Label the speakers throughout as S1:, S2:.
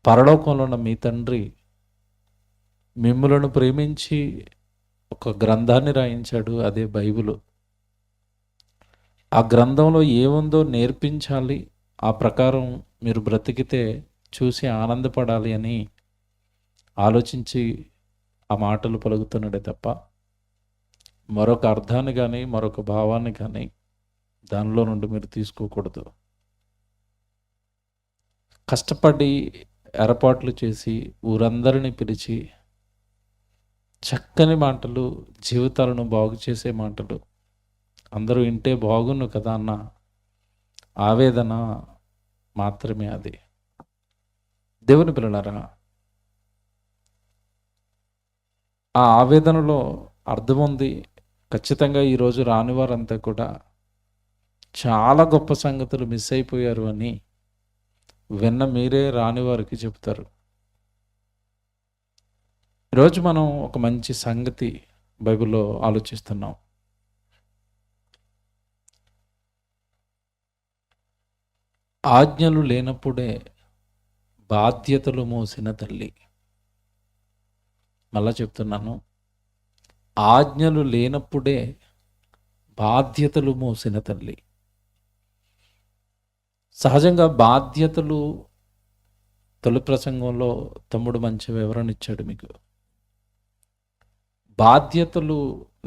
S1: పరలోకంలో ఉన్న మీ తండ్రి మిమ్ములను ప్రేమించి ఒక గ్రంథాన్ని రాయించాడు, అదే బైబిలు. ఆ గ్రంథంలో ఏముందో నేర్పించాలి, ఆ ప్రకారం మీరు బ్రతికితే చూసి ఆనందపడాలి అని ఆలోచించి ఆ మాటలు పలుకుతున్నాడే తప్ప మరొక అర్థాన్ని కానీ మరొక భావాన్ని కానీ దానిలో నుండి మీరు తీసుకోకూడదు. కష్టపడి ఏర్పాట్లు చేసి ఊరందరినీ పిలిచి చక్కని మాటలు, జీవితాలను బాగు చేసే మాటలు అందరూ వింటే బాగున్ను కదా అన్న ఆవేదన మాత్రమే అది. దేవుని పిల్లలారా, ఆ ఆవేదనలో అర్థం ఉంది. ఖచ్చితంగా ఈరోజు రాని వారంతా కూడా చాలా గొప్ప సంగతులు మిస్ అయిపోయారు అని విన్న మీరే రాని వారికి చెప్తారు. ఈరోజు మనం ఒక మంచి సంగతి బైబిల్లో ఆలోచిస్తున్నాం. ఆజ్ఞలు లేనప్పుడే బాధ్యతలు మోసిన తల్లి. మళ్ళా చెప్తున్నాను, ఆజ్ఞలు లేనప్పుడే బాధ్యతలు మోసిన తల్లి. సహజంగా బాధ్యతలు తొలి ప్రసంగంలో తమ్ముడు మంచి వివరణ ఇచ్చాడు మీకు. బాధ్యతలు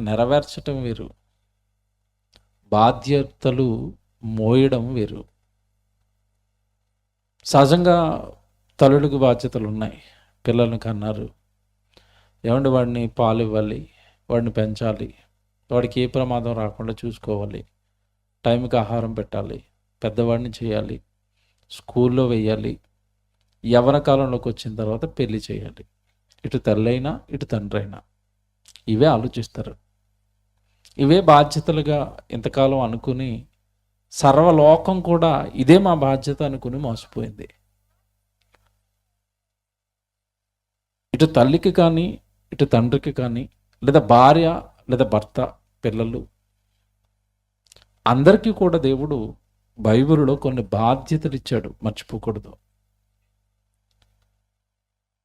S1: నెరవేర్చటం వేరు, బాధ్యతలు మోయడం వేరు. సహజంగా తల్లులకు బాధ్యతలు ఉన్నాయి. పిల్లల్ని కన్నారు, ఏమంటే వాడిని పాలు ఇవ్వాలి, వాడిని పెంచాలి, వాడికి ఏ ప్రమాదం రాకుండా చూసుకోవాలి, టైంకి ఆహారం పెట్టాలి, పెద్దవాడిని చేయాలి, స్కూల్లో వెయ్యాలి, యవ్వన కాలంలోకి వచ్చిన తర్వాత పెళ్లి చేయాలి. ఇటు తల్లైనా ఇటు తండ్రి అయినా ఇవే ఆలోచిస్తారు. ఇవే బాధ్యతలుగా ఇంతకాలం అనుకుని సర్వలోకం కూడా ఇదే మా బాధ్యత అనుకుని మోసపోయింది. ఇటు తల్లికి కానీ ఇటు తండ్రికి కానీ, లేదా భార్య లేదా భర్త, పిల్లలు అందరికీ కూడా దేవుడు బైబిల్లో కొన్ని బాధ్యతలు ఇచ్చాడు, మర్చిపోకూడదు.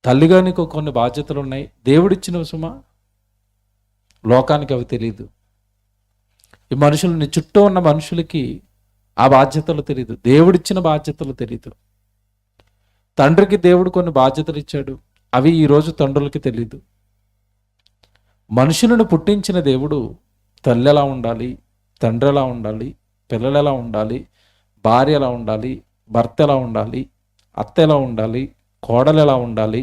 S1: తల్లిగా నీకు కొన్ని బాధ్యతలు ఉన్నాయి, దేవుడిచ్చిన సుమా. లోకానికి అవి తెలియదు. ఈ మనుషులు, నీ చుట్టూ ఉన్న మనుషులకి ఆ బాధ్యతలు తెలియదు, దేవుడిచ్చిన బాధ్యతలు తెలియదు. తండ్రికి దేవుడు కొన్ని బాధ్యతలు ఇచ్చాడు, అవి ఈరోజు తండ్రులకి తెలియదు. మనుషులను పుట్టించిన దేవుడు తల్లి ఎలా ఉండాలి, తండ్రి ఎలా ఉండాలి, పిల్లలు ఎలా ఉండాలి, భార్య ఎలా ఉండాలి, భర్త ఎలా ఉండాలి, అత్త ఎలా ఉండాలి, కోడలు ఎలా ఉండాలి,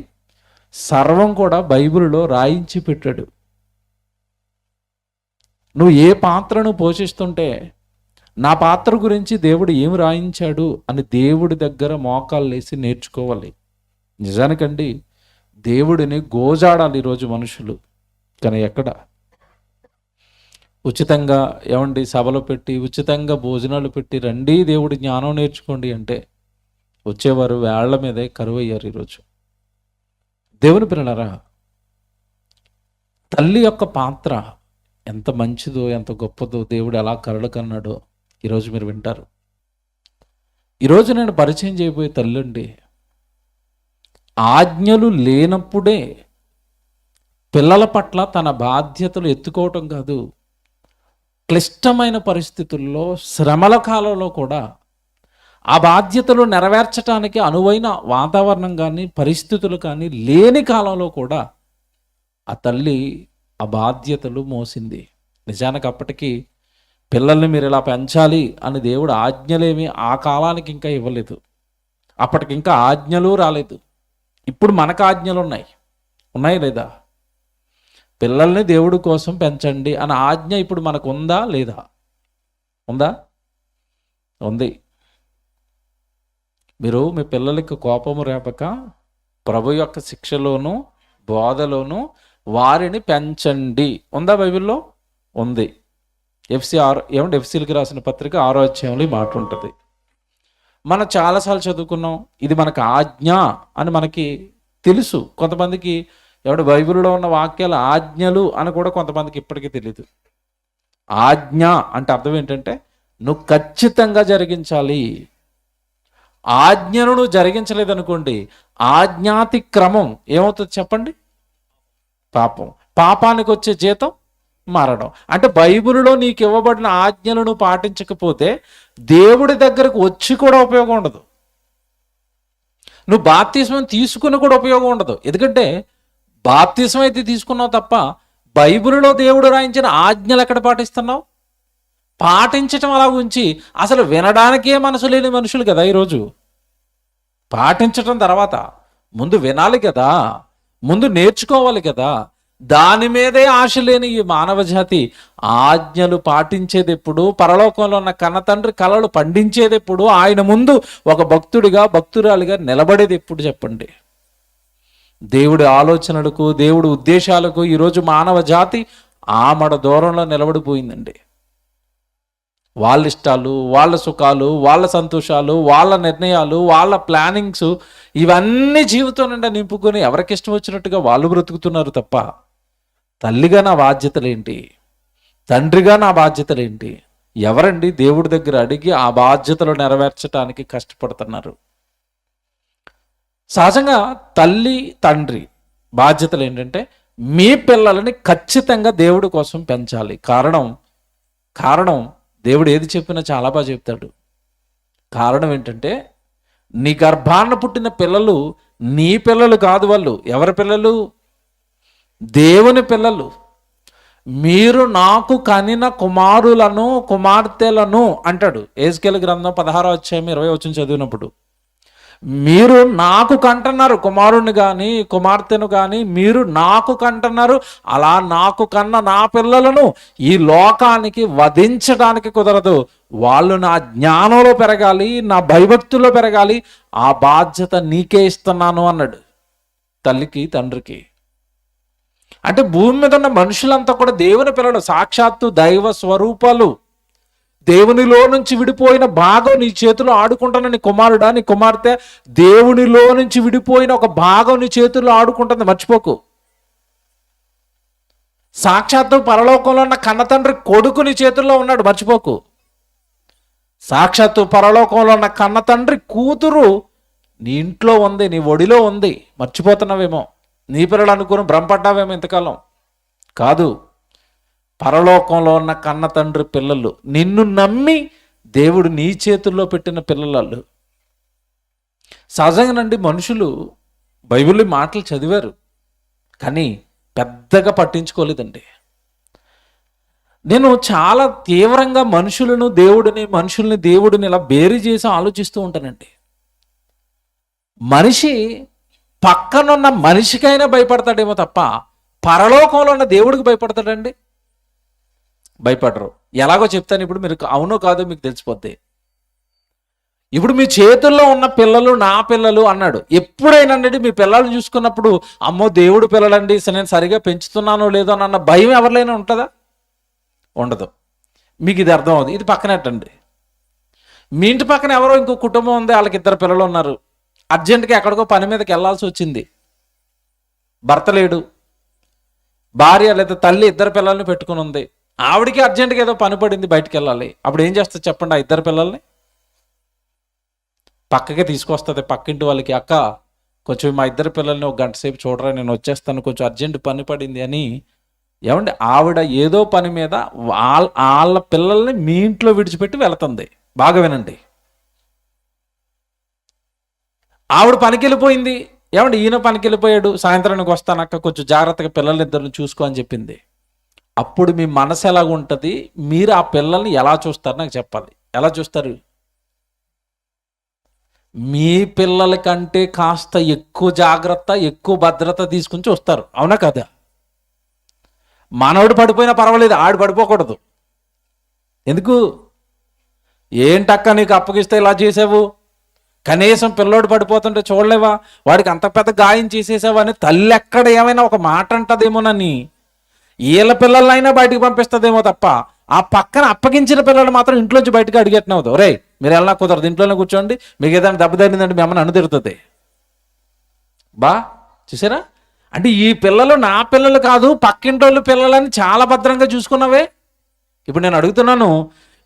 S1: సర్వం కూడా బైబిల్లో రాయించి పెట్టాడు. నువ్వు ఏ పాత్రను పోషిస్తుంటే నా పాత్ర గురించి దేవుడు ఏమి రాయించాడు అని దేవుడి దగ్గర మోకాళ్ళు వేసి నేర్చుకోవాలి. నిజానికండి దేవుడిని గోజాడాలి ఈరోజు మనుషులు. కానీ ఎక్కడ? ఉచితంగా ఏమండి సభలు పెట్టి, ఉచితంగా భోజనాలు పెట్టి, రండి దేవుడి జ్ఞానం నేర్చుకోండి అంటే వచ్చేవారు వేళ్ల మీదే కరువయ్యారు ఈరోజు. దేవుని పిల్లలారా, తల్లి యొక్క పాత్ర ఎంత మంచిదో ఎంత గొప్పదో, దేవుడు ఎలా కలలు కన్నాడో ఈరోజు మీరు వింటారు. ఈరోజు నేను పరిచయం చేయబోయే తల్లి అండి, ఆజ్ఞలు లేనప్పుడే పిల్లల పట్ల తన బాధ్యతలు ఎత్తుకోవటం కాదు, క్లిష్టమైన పరిస్థితుల్లో, శ్రమల కాలంలో కూడా ఆ బాధ్యతలు నెరవేర్చడానికి అనువైన వాతావరణం కానీ పరిస్థితులు కానీ లేని కాలంలో కూడా ఆ తల్లి ఆ బాధ్యతలు మోసింది. నిజానికి అప్పటికి పిల్లల్ని మీరు ఇలా పెంచాలి అని దేవుడు ఆజ్ఞలేమి ఆ కాలానికి ఇంకా ఇవ్వలేదు. అప్పటికి ఇంకా ఆజ్ఞలు రాలేదు. ఇప్పుడు మనకు ఆజ్ఞలు ఉన్నాయి లేదా? పిల్లల్ని దేవుడి కోసం పెంచండి అన్న ఆజ్ఞ ఇప్పుడు మనకు ఉందా లేదా? ఉందా? ఉంది. మీరు మీ పిల్లలకి కోపము రేపక ప్రభు యొక్క శిక్షలోను బోధలోను వారిని పెంచండి. ఉందా బైబిల్లో? ఉంది. ఎఫ్సీలకి రాసిన పత్రిక 6వ అధ్యాయంలో ఈ మాట ఉంటుంది. మనం చాలాసార్లు చదువుకున్నాం, ఇది మనకు ఆజ్ఞ అని మనకి తెలుసు. కొంతమందికి బైబిల్లో ఉన్న వాక్యాలు ఆజ్ఞలు అని కూడా కొంతమందికి ఇప్పటికీ తెలియదు. ఆజ్ఞ అంటే అర్థం ఏంటంటే నువ్వు ఖచ్చితంగా జరిగించాలి. ఆజ్ఞను నువ్వు జరిగించలేదనుకోండి, ఆజ్ఞాతిక్రమం ఏమవుతుంది చెప్పండి? పాపం. పాపానికి వచ్చే జీతం మరణం. అంటే బైబిల్లో నీకు ఇవ్వబడిన ఆజ్ఞలను పాటించకపోతే దేవుడి దగ్గరకు వచ్చి కూడా ఉపయోగం ఉండదు. నువ్వు బాప్తిస్మం తీసుకుని కూడా ఉపయోగం ఉండదు. ఎందుకంటే బాప్తిస్మం అయితే తీసుకున్నావు తప్ప బైబిల్లో దేవుడు రాయించిన ఆజ్ఞలు ఎక్కడ పాటిస్తున్నావు? పాటించటం అలా ఉంచి అసలు వినడానికే మనసు లేని మనుషులు కదా ఈరోజు. పాటించటం తర్వాత ముందు వినాలి కదా, ముందు నేర్చుకోవాలి కదా. దాని మీదే ఆశ లేని ఈ మానవ జాతి ఆజ్ఞలు పాటించేది ఎప్పుడు? పరలోకంలో ఉన్న కన్నతండ్రి కలలు పండించేది ఎప్పుడు? ఆయన ముందు ఒక భక్తుడిగా భక్తురాలిగా నిలబడేది ఎప్పుడు చెప్పండి? దేవుడి ఆలోచనలకు దేవుడి ఉద్దేశాలకు ఈరోజు మానవ జాతి ఆమడ దూరంలో నిలబడిపోయిందండి. వాళ్ళ ఇష్టాలు, వాళ్ళ సుఖాలు, వాళ్ళ సంతోషాలు, వాళ్ళ నిర్ణయాలు, వాళ్ళ ప్లానింగ్స్ ఇవన్నీ జీవితం నిండా నింపుకొని ఎవరికి ఇష్టం వచ్చినట్టుగా వాళ్ళు బ్రతుకుతున్నారు తప్ప తల్లిగా నా బాధ్యతలేంటి, తండ్రిగా నా బాధ్యతలేంటి? ఎవరండి దేవుడి దగ్గర అడిగి ఆ బాధ్యతలు నెరవేర్చడానికి కష్టపడుతున్నారు? సహజంగా తల్లి తండ్రి బాధ్యతలు ఏంటంటే మీ పిల్లలని ఖచ్చితంగా దేవుడి కోసం పెంచాలి. కారణం దేవుడు ఏది చెప్పినా చాలా బాగా చెప్తాడు. కారణం ఏంటంటే నీ గర్భాన పుట్టిన పిల్లలు నీ పిల్లలు కాదు. వాళ్ళు ఎవరి పిల్లలు? దేవుని పిల్లలు. మీరు నాకు కనిన కుమారులను కుమార్తెలను అంటాడు ఎహెజ్కేలు గ్రంథం 16:20 చదివినప్పుడు. మీరు నాకు కంటున్నారు, కుమారుని కానీ కుమార్తెను కానీ మీరు నాకు కంటున్నారు. అలా నాకు కన్న నా పిల్లలను ఈ లోకానికి వధించడానికి కుదరదు. వాళ్ళు నా జ్ఞానంలో పెరగాలి, నా భయభక్తుల్లో పెరగాలి. ఆ బాధ్యత నీకే ఇస్తున్నాను అన్నాడు తల్లికి తండ్రికి. అంటే భూమి మీద ఉన్న మనుషులంతా కూడా దేవుని పిల్లలు, సాక్షాత్తు దైవ స్వరూపాలు. దేవునిలో నుంచి విడిపోయిన భాగం నీ చేతిలో ఆడుకుంటున్న నీ కుమారుడా నీ కుమార్తె దేవునిలో నుంచి విడిపోయిన ఒక భాగం నీ చేతుల్లో ఆడుకుంటుంది, మర్చిపోకు. సాక్షాత్తు పరలోకంలో ఉన్న కన్నతండ్రి కొడుకు నీ చేతుల్లో ఉన్నాడు, మర్చిపోకు. సాక్షాత్తు పరలోకంలో ఉన్న కన్నతండ్రి కూతురు నీ ఇంట్లో ఉంది, నీ ఒడిలో ఉంది, మర్చిపోతున్నావేమో. నీ పిల్లలు అనుకుని భ్రమపడ్డావేమో ఇంతకాలం. కాదు, పరలోకంలో ఉన్న కన్న తండ్రి పిల్లలు, నిన్ను నమ్మి దేవుడు నీ చేతుల్లో పెట్టిన పిల్లలు. సహజంగానండి మనుషులు బైబిల్ మాటలు చదివారు కానీ పెద్దగా పట్టించుకోలేదండి. నేను చాలా తీవ్రంగా మనుషుల్ని దేవుడిని ఇలా బేరీ చేసి ఆలోచిస్తూ ఉంటానండి. మనిషి పక్కనున్న మనిషికైనా భయపడతాడేమో తప్ప పరలోకంలో ఉన్న దేవుడికి భయపడతాడండి? భయపడరు. ఎలాగో చెప్తాను, ఇప్పుడు మీరు అవునో కాదో మీకు తెలిసిపోద్ది. ఇప్పుడు మీ చేతుల్లో ఉన్న పిల్లలు నా పిల్లలు అన్నాడు. ఎప్పుడైనా మీ పిల్లలు చూసుకున్నప్పుడు అమ్మో దేవుడు పిల్లలండి, నేను సరిగా పెంచుతున్నానో లేదో అన్న భయం ఎవరికైనా ఉంటుందా? ఉండదు. మీకు ఇది అర్థం అవుతుంది. ఇది పక్కనట్టండి. మీ ఇంటి పక్కన ఎవరో ఇంకో కుటుంబం ఉంది, వాళ్ళకి 2 పిల్లలు ఉన్నారు. అర్జెంటుగా ఎక్కడికో పని మీదకి వెళ్ళాల్సి వచ్చింది. భర్త లేడు, భార్య లేదా తల్లి 2 పిల్లల్ని పెట్టుకుని ఉంది. ఆవిడికి అర్జెంటుగా ఏదో పని పడింది, బయటికి వెళ్ళాలి. అప్పుడు ఏం చేస్తుంది చెప్పండి? ఆ 2 పిల్లల్ని పక్కకి తీసుకొస్తుంది. పక్కింటి వాళ్ళకి, అక్క కొంచెం మా 2 పిల్లల్ని 1 గంట సేపు చూడరా, నేను వచ్చేస్తాను, కొంచెం అర్జెంట్ పని పడింది అని. ఏమండి, ఆవిడ ఏదో పని మీద వాళ్ళ పిల్లల్ని మీ ఇంట్లో విడిచిపెట్టి వెళుతుంది. బాగా వినండి. ఆవిడ పనికి వెళ్ళిపోయింది. ఏమండి, ఈయన పనికి వెళ్ళిపోయాడు. సాయంత్రానికి వస్తానక్క, కొంచెం జాగ్రత్తగా పిల్లలిద్దరిని చూసుకో అని చెప్పింది. అప్పుడు మీ మనసు ఎలాగ ఉంటుంది? మీరు ఆ పిల్లల్ని ఎలా చూస్తారు నాకు చెప్పాలి. ఎలా చూస్తారు? మీ పిల్లల కంటే కాస్త ఎక్కువ జాగ్రత్త, ఎక్కువ భద్రత తీసుకుని చూస్తారు. అవునా కదా? మనవడు పడిపోయినా పర్వాలేదు, ఆడు పడిపోకూడదు. ఎందుకు? ఏంటక్క నీకు అప్పగిస్తే ఇలా చేసావు, కనీసం పిల్లోడు పడిపోతుంటే చూడలేవా, వాడికి అంత పెద్ద గాయం చేసేసావా అని తల్లి ఎక్కడ ఏమైనా ఒక మాట అంటదేమోనని వీళ్ళ పిల్లలైనా బయటికి పంపిస్తుందేమో తప్ప ఆ పక్కన అప్పగించిన పిల్లలు మాత్రం ఇంట్లోంచి బయటకు అడిగెట్టినవద్దు. రే మీరు ఎలా కుదరదు, ఇంట్లోనే కూర్చోండి, మీకు ఏదైనా దెబ్బ తగిలిందంటే మీ అమ్మని అనుదిరుతుంది. చూసారా? అంటే ఈ పిల్లలు నా పిల్లలు కాదు, పక్కింటోళ్ళు పిల్లలని చాలా భద్రంగా చూసుకున్నావే. ఇప్పుడు నేను అడుగుతున్నాను,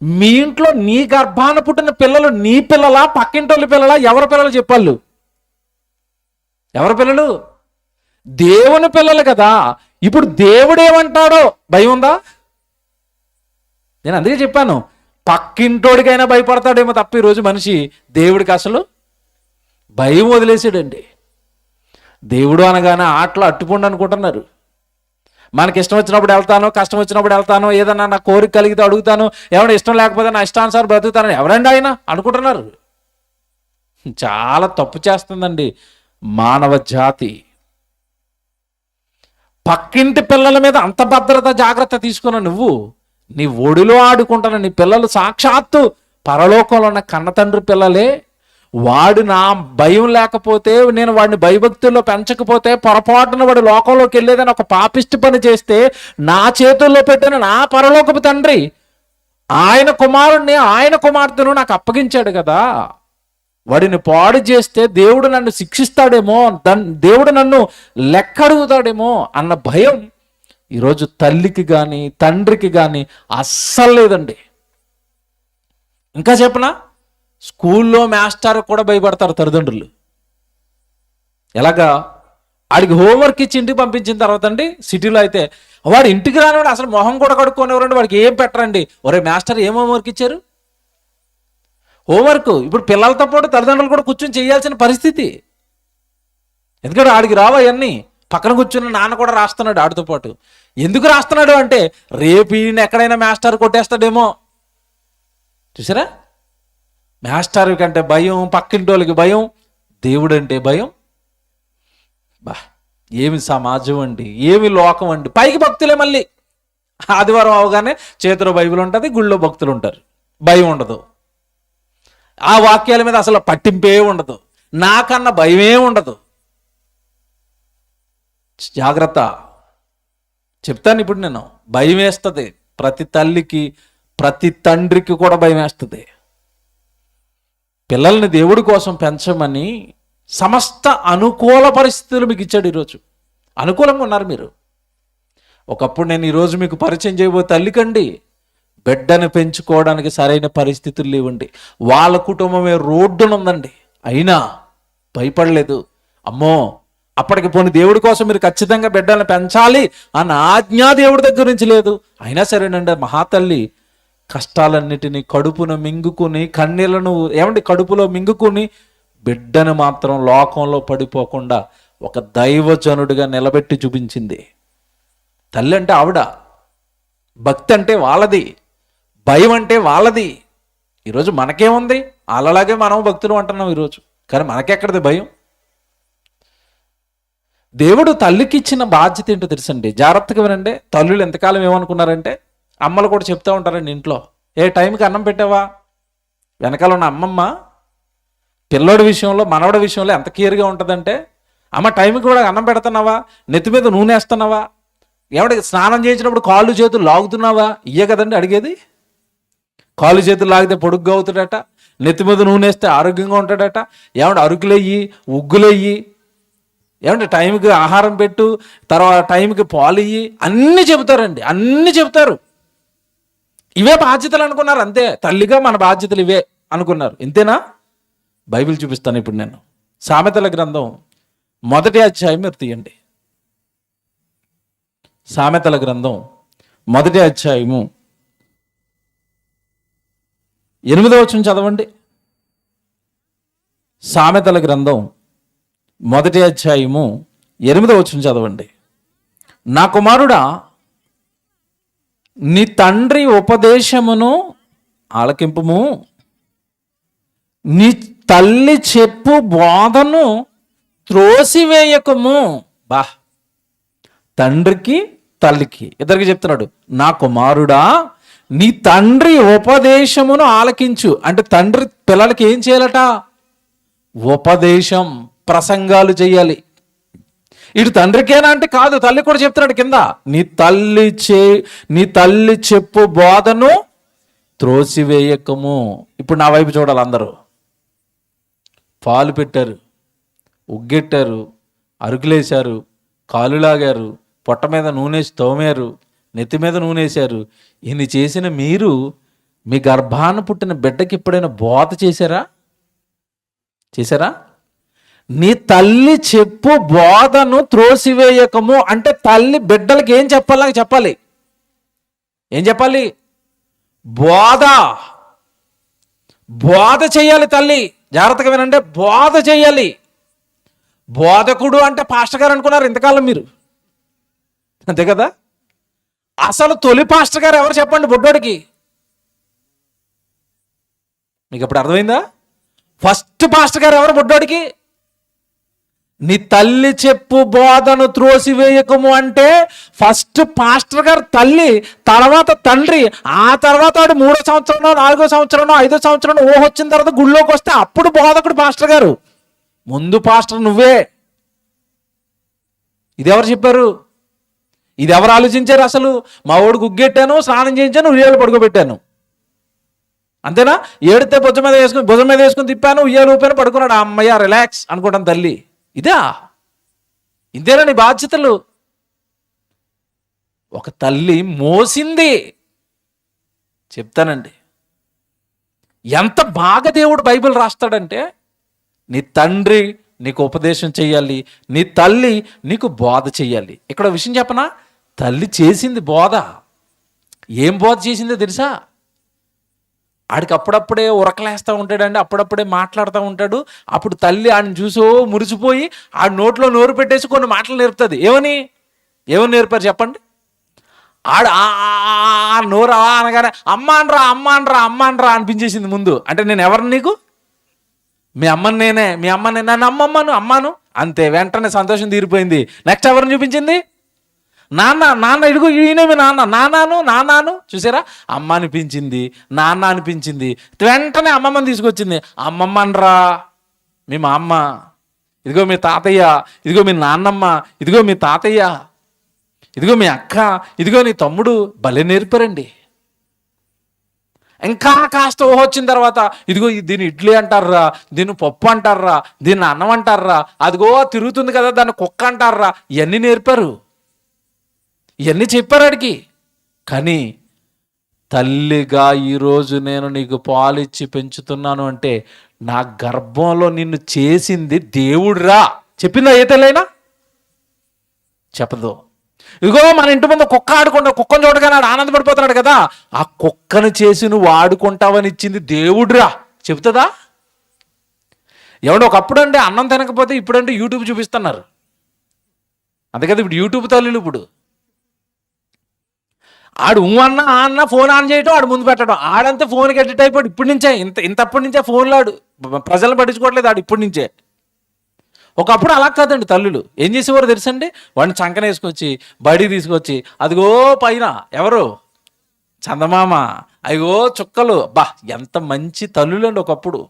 S1: మీ ఇంట్లో నీ గర్భాన పుట్టిన పిల్లలు నీ పిల్లలా, పక్కింటోళ్ళ పిల్లలా, ఎవరి పిల్లలు చెప్పాళ్ళు? ఎవరి పిల్లలు? దేవుని పిల్లలు కదా. ఇప్పుడు దేవుడు ఏమంటాడో భయం ఉందా? నేను అందుకే చెప్పాను, పక్కింటోడికైనా భయపడతాడేమో తప్ప ఈరోజు మనిషి దేవుడికి అసలు భయం వదిలేసాడండి. దేవుడు అనగానే ఆటలు అట్టుకోండి అనుకుంటున్నారు. మనకి ఇష్టం వచ్చినప్పుడు వెళ్తాను, కష్టం వచ్చినప్పుడు వెళ్తాను, ఏదన్నా నా కోరిక కలిగితే అడుగుతాను, ఎవరైనా ఇష్టం లేకపోతే నా ఇష్టానుసారం బ్రతుకుతానని ఎవరండి ఆయన అనుకుంటున్నారు. చాలా తప్పు చేస్తుందండి మానవ జాతి. పక్కింటి పిల్లల మీద అంత భద్రత జాగ్రత్త తీసుకున్న నువ్వు, నీ ఒడిలో ఆడుకుంటున్న నీ పిల్లలు సాక్షాత్తు పరలోకంలో ఉన్న కన్నతండ్రి పిల్లలే. వాడు నా భయం లేకపోతే, నేను వాడిని భయభక్తుల్లో పెంచకపోతే, పొరపాటున వాడు లోకంలోకి వెళ్ళేదని ఒక పాపిష్టి పని చేస్తే, నా చేతుల్లో పెట్టిన నా పరలోకపు తండ్రి ఆయన కుమారుణ్ణి, ఆయన కుమార్తెను నాకు అప్పగించాడు కదా. వాడిని పాడు చేస్తే దేవుడు నన్ను శిక్షిస్తాడేమో, దేవుడు నన్ను లెక్కడుగుతాడేమో అన్న భయం ఈరోజు తల్లికి కానీ తండ్రికి కానీ అస్సలు లేదండి. ఇంకా చెప్పనా, స్కూల్లో మాస్టర్ కూడా భయపడతారు తల్లిదండ్రులు. ఎలాగా? ఆడికి హోంవర్క్ ఇచ్చి ఇంటికి పంపించిన తర్వాత అండి, సిటీలో అయితే వాడు ఇంటికి రానివాడు అసలు మొహం కూడా కడుక్కొనివ్వరండి, వాడికి ఏం పెట్టరండి. ఒరే మాస్టర్ ఏం హోంవర్క్ ఇచ్చారు? హోంవర్క్ ఇప్పుడు పిల్లలతో పాటు తల్లిదండ్రులు కూడా కూర్చొని చేయాల్సిన పరిస్థితి. ఎందుకంటే ఆడికి రావు అవన్నీ. పక్కన కూర్చున్న నాన్న కూడా రాస్తున్నాడు ఆడితో పాటు. ఎందుకు రాస్తున్నాడు అంటే, రేపు ఈయన ఎక్కడైనా మాస్టర్ కొట్టేస్తాడేమో. చూసారా? మాస్టర్ కంటే భయం, పక్కింటి వాళ్ళకి భయం, దేవుడు అంటే భయం. బా, ఏమి సమాజం అండి, ఏమి లోకం అండి. పైకి భక్తులే, మళ్ళీ ఆదివారం అవగానే చేతిలో బైబిల్ ఉంటుంది, గుళ్ళో భక్తులు ఉంటారు, భయం ఉండదు. ఆ వాక్యాల మీద అసలు పట్టింపే ఉండదు, నాకన్నా భయమే ఉండదు. జాగ్రత్త చెప్తాను ఇప్పుడు నేను. భయం వేస్తుంది ప్రతి తల్లికి, ప్రతి తండ్రికి కూడా భయం వేస్తుంది. పిల్లల్ని దేవుడి కోసం పెంచమని సమస్త అనుకూల పరిస్థితులు మీకు ఇచ్చాడు. ఈరోజు అనుకూలంగా ఉన్నారు మీరు. ఒకప్పుడు నేను ఈరోజు మీకు పరిచయం చేయబోయే తల్లికండి బిడ్డను పెంచుకోవడానికి సరైన పరిస్థితులు లేవండి. వాళ్ళ కుటుంబమే రోడ్డున ఉందండి, అయినా భయపడలేదు. అమ్మో, అప్పటికి పోనీ దేవుడి కోసం మీరు ఖచ్చితంగా బిడ్డలను పెంచాలి అన్న ఆజ్ఞా దేవుడి దగ్గర నుంచి లేదు. అయినా సరేనండి, మహాతల్లి కష్టాలన్నిటినీ కడుపును మింగుకుని, కన్నీళ్లను కడుపులో మింగుకుని, బిడ్డను మాత్రం లోకంలో పడిపోకుండా ఒక దైవజనుడిగా నిలబెట్టి చూపించింది. తల్లి అంటే ఆవిడ, భక్తి అంటే వాళ్ళది, భయం అంటే వాళ్ళది. ఈరోజు మనకేముంది? వాళ్ళలాగే మనం భక్తులు అంటున్నాం ఈరోజు, కానీ మనకెక్కడిది భయం? దేవుడు తల్లికి ఇచ్చిన బాధ్యత ఏంటో తెలుసండి, జాగ్రత్తగా వినండి. తల్లులు ఎంతకాలం ఏమనుకున్నారంటే, అమ్మలు కూడా చెప్తూ ఉంటారండి ఇంట్లో, ఏ టైంకి అన్నం పెట్టావా? వెనకాల ఉన్న అమ్మమ్మ పిల్లోడి విషయంలో, మనవడి విషయంలో ఎంత కేర్గా ఉంటుందంటే, అమ్మ టైంకి కూడా అన్నం పెడుతున్నావా? నెత్తి మీద నూనె వేస్తున్నావా? స్నానం చేయించినప్పుడు కాళ్ళు చేతులు లాగుతున్నావా? ఇయ్యే కదండి అడిగేది. కాళ్ళు చేతులు లాగితే పొడుగ్గా అవుతాడట, నెత్తి మీద నూనె వేస్తే ఆరోగ్యంగా ఉంటాడట. అరుకులెయ్యి, ఉగ్గులెయ్యి, టైంకి ఆహారం పెట్టు, తర్వాత టైంకి పాలు ఇయ్యి, అన్నీ చెబుతారండి, అన్నీ చెబుతారు. ఇవే బాధ్యతలు అనుకున్నారు, అంతే. తల్లిగా మన బాధ్యతలు ఇవే అనుకున్నారు, ఇంతేనా? బైబిల్ చూపిస్తాను ఇప్పుడు నేను. సామెతల గ్రంథం 1వ అధ్యాయం మీరు తీయండి. సామెతల గ్రంథం 1వ అధ్యాయము 8వ వచనం చదవండి. సామెతల గ్రంథం 1వ అధ్యాయము 8వ వచనం చదవండి. నా కుమారుడా, నీ తండ్రి ఉపదేశమును ఆలకింపుము, నీ తల్లి చెప్పు బోధను త్రోసివేయకము. బా, తండ్రికి తల్లికి ఇద్దరికి చెప్తున్నాడు, నా కుమారుడా నీ తండ్రి ఉపదేశమును ఆలకించు. అంటే తండ్రి పిల్లలకి ఏం చేయాలట? ఉపదేశం, ప్రసంగాలు చేయాలి. ఇటు తండ్రికేనా అంటే కాదు, తల్లి కూడా చెప్తున్నాడు కింద, నీ తల్లి చెప్పు బోధను త్రోసివేయకము. ఇప్పుడు నా వైపు చూడాలి అందరూ. పాలు పెట్టారు, ఉగ్గెట్టారు, అరుకులేశారు, కాలు లాగారు, పొట్ట మీద నూనె తోమారు, నెత్తి మీద నూనె వేశారు. ఇన్ని చేసిన మీరు మీ గర్భాన పుట్టిన బిడ్డకి ఎప్పుడైనా బోధ చేశారా? నీ తల్లి చెప్పు బోధను త్రోసివేయకము అంటే తల్లి బిడ్డలకి ఏం చెప్పాలి? ఏం చెప్పాలి? బోధ చెయ్యాలి. తల్లి జాగ్రత్తగా వినండి, బోధ చెయ్యాలి. బోధకుడు అంటే పాస్టర్ గారు అనుకున్నారు ఇంతకాలం మీరు, అంతే కదా? అసలు తొలి పాస్టర్ గారు ఎవరు చెప్పండి బుడ్డోడికి? మీకు ఇప్పుడు అర్థమైందా? ఫస్ట్ పాస్టర్ గారు ఎవరు బుడ్డోడికి? నీ తల్లి చెప్పు బోధను త్రోసివేయకము అంటే ఫస్ట్ పాస్టర్ గారు తల్లి, తర్వాత తండ్రి, ఆ తర్వాత వాడు 3వ సంవత్సరంలో 4వ సంవత్సరంలో 5వ సంవత్సరంలో వచ్చిన తర్వాత గుళ్ళోకి వస్తే అప్పుడు బోధకుడు పాస్టర్ గారు. ముందు పాస్టర్ నువ్వే. ఇది ఎవరు చెప్పారు? ఇది ఎవరు ఆలోచించారు? అసలు మా వాడు గుగ్గెట్టాను, స్నానం చేయించాను, ఉయ్యాలు పడుకోబెట్టాను, అంతేనా? ఏడితే భుజం మీద వేసుకుని తిప్పాను, ఉయ్యాలు ఊపాను, పడుకున్నాడు, అమ్మయ్య రిలాక్స్ అనుకుంటాను తల్లి. ఇంతేనా నీ బాధ్యతలు? ఒక తల్లి మోసింది. చెప్తానండి, ఎంత బాగా దేవుడు బైబిల్ రాస్తాడంటే, నీ తండ్రి నీకు ఉపదేశం చెయ్యాలి, నీ తల్లి నీకు బోధ చెయ్యాలి. ఇక్కడ విషయం చెప్పనా? తల్లి చేసింది బోధ. ఏం బోధ చేసిందో తెలుసా? ఆడికి అప్పుడప్పుడే ఉరకలేస్తూ ఉంటాడండి, అప్పుడప్పుడే మాట్లాడుతూ ఉంటాడు. అప్పుడు తల్లి ఆడిని చూసో మురిసిపోయి ఆడి నోట్లో నోరు పెట్టేసి కొన్ని మాటలు నేర్పుతుంది. ఏమని నేర్పారు చెప్పండి? ఆడు ఆ నోరు అనగానే అమ్మ అనరా అనిపించేసింది ముందు. అంటే నేను ఎవరిని నీకు? మీ అమ్మని నేనే, నన్ను అమ్మాను అంతే. వెంటనే సంతోషం తీరిపోయింది. నెక్స్ట్ ఎవరిని చూపించింది? నాన్న ఇడుగు, ఈయన మీ నాన్నాను చూసారా? అమ్మ అనిపించింది, నాన్న అనిపించింది. వెంటనే అమ్మమ్మని తీసుకొచ్చింది. అమ్మమ్మ అనరా, మీ మా అమ్మ, ఇదిగో మీ తాతయ్య, ఇదిగో మీ నాన్నమ్మ, ఇదిగో మీ తాతయ్య, ఇదిగో మీ అక్క, ఇదిగో నీ తమ్ముడు. భలే నేర్పారండి. ఇంకా కాస్త వచ్చిన తర్వాత ఇదిగో దీన్ని ఇడ్లీ అంటారా, దీన్ని పప్పు అంటారా, దీన్ని అన్నం అంటారా, అదిగో తిరుగుతుంది కదా దాన్ని కుక్క అంటారా. ఇవన్నీ నేర్పారు, ఇవన్నీ చెప్పారు ఆడికి. కానీ తల్లిగా ఈరోజు నేను నీకు పాలిచ్చి పెంచుతున్నాను అంటే నా గర్భంలో నిన్ను చేసింది దేవుడురా. చెప్పిందా ఏ తల్లైనా? చెప్పదు. ఇదిగో మన ఇంటి ముందు కుక్క ఆడుకుంటా, కుక్కను చూడగానే ఆనందపడిపోతున్నాడు కదా, ఆ కుక్కను చేసి నువ్వు ఆడుకుంటావని ఇచ్చింది దేవుడురా. చెబుతుందా? ఎవడో ఒకప్పుడు అంటే అన్నం తినకపోతే ఇప్పుడంటే యూట్యూబ్ చూపిస్తున్నారు, అంతే కదా? ఇప్పుడు యూట్యూబ్ తల్లులు. ఇప్పుడు ఆడు అన్న ఫోన్ ఆన్ చేయటం, ఆడు ముందు పెట్టడం, ఆడంతే ఫోన్కి అడిక్ట్ అయిపోయాడు. ఇప్పటి నుంచే ఇంతప్పటి నుంచే ఫోన్లో ఆడు ప్రజలను పట్టించుకోవట్లేదు. ఆడు ఇప్పటి నుంచే. ఒకప్పుడు అలా కాదండి. తల్లులు ఏం చేసేవారు తెలుసండి? వాడిని చంకన వేసుకొచ్చి బడికి తీసుకొచ్చి, అదిగో పైన ఎవరు? చందమామ, అదిగో చుక్కలు. ఎంత మంచి తల్లులు అండి ఒకప్పుడు.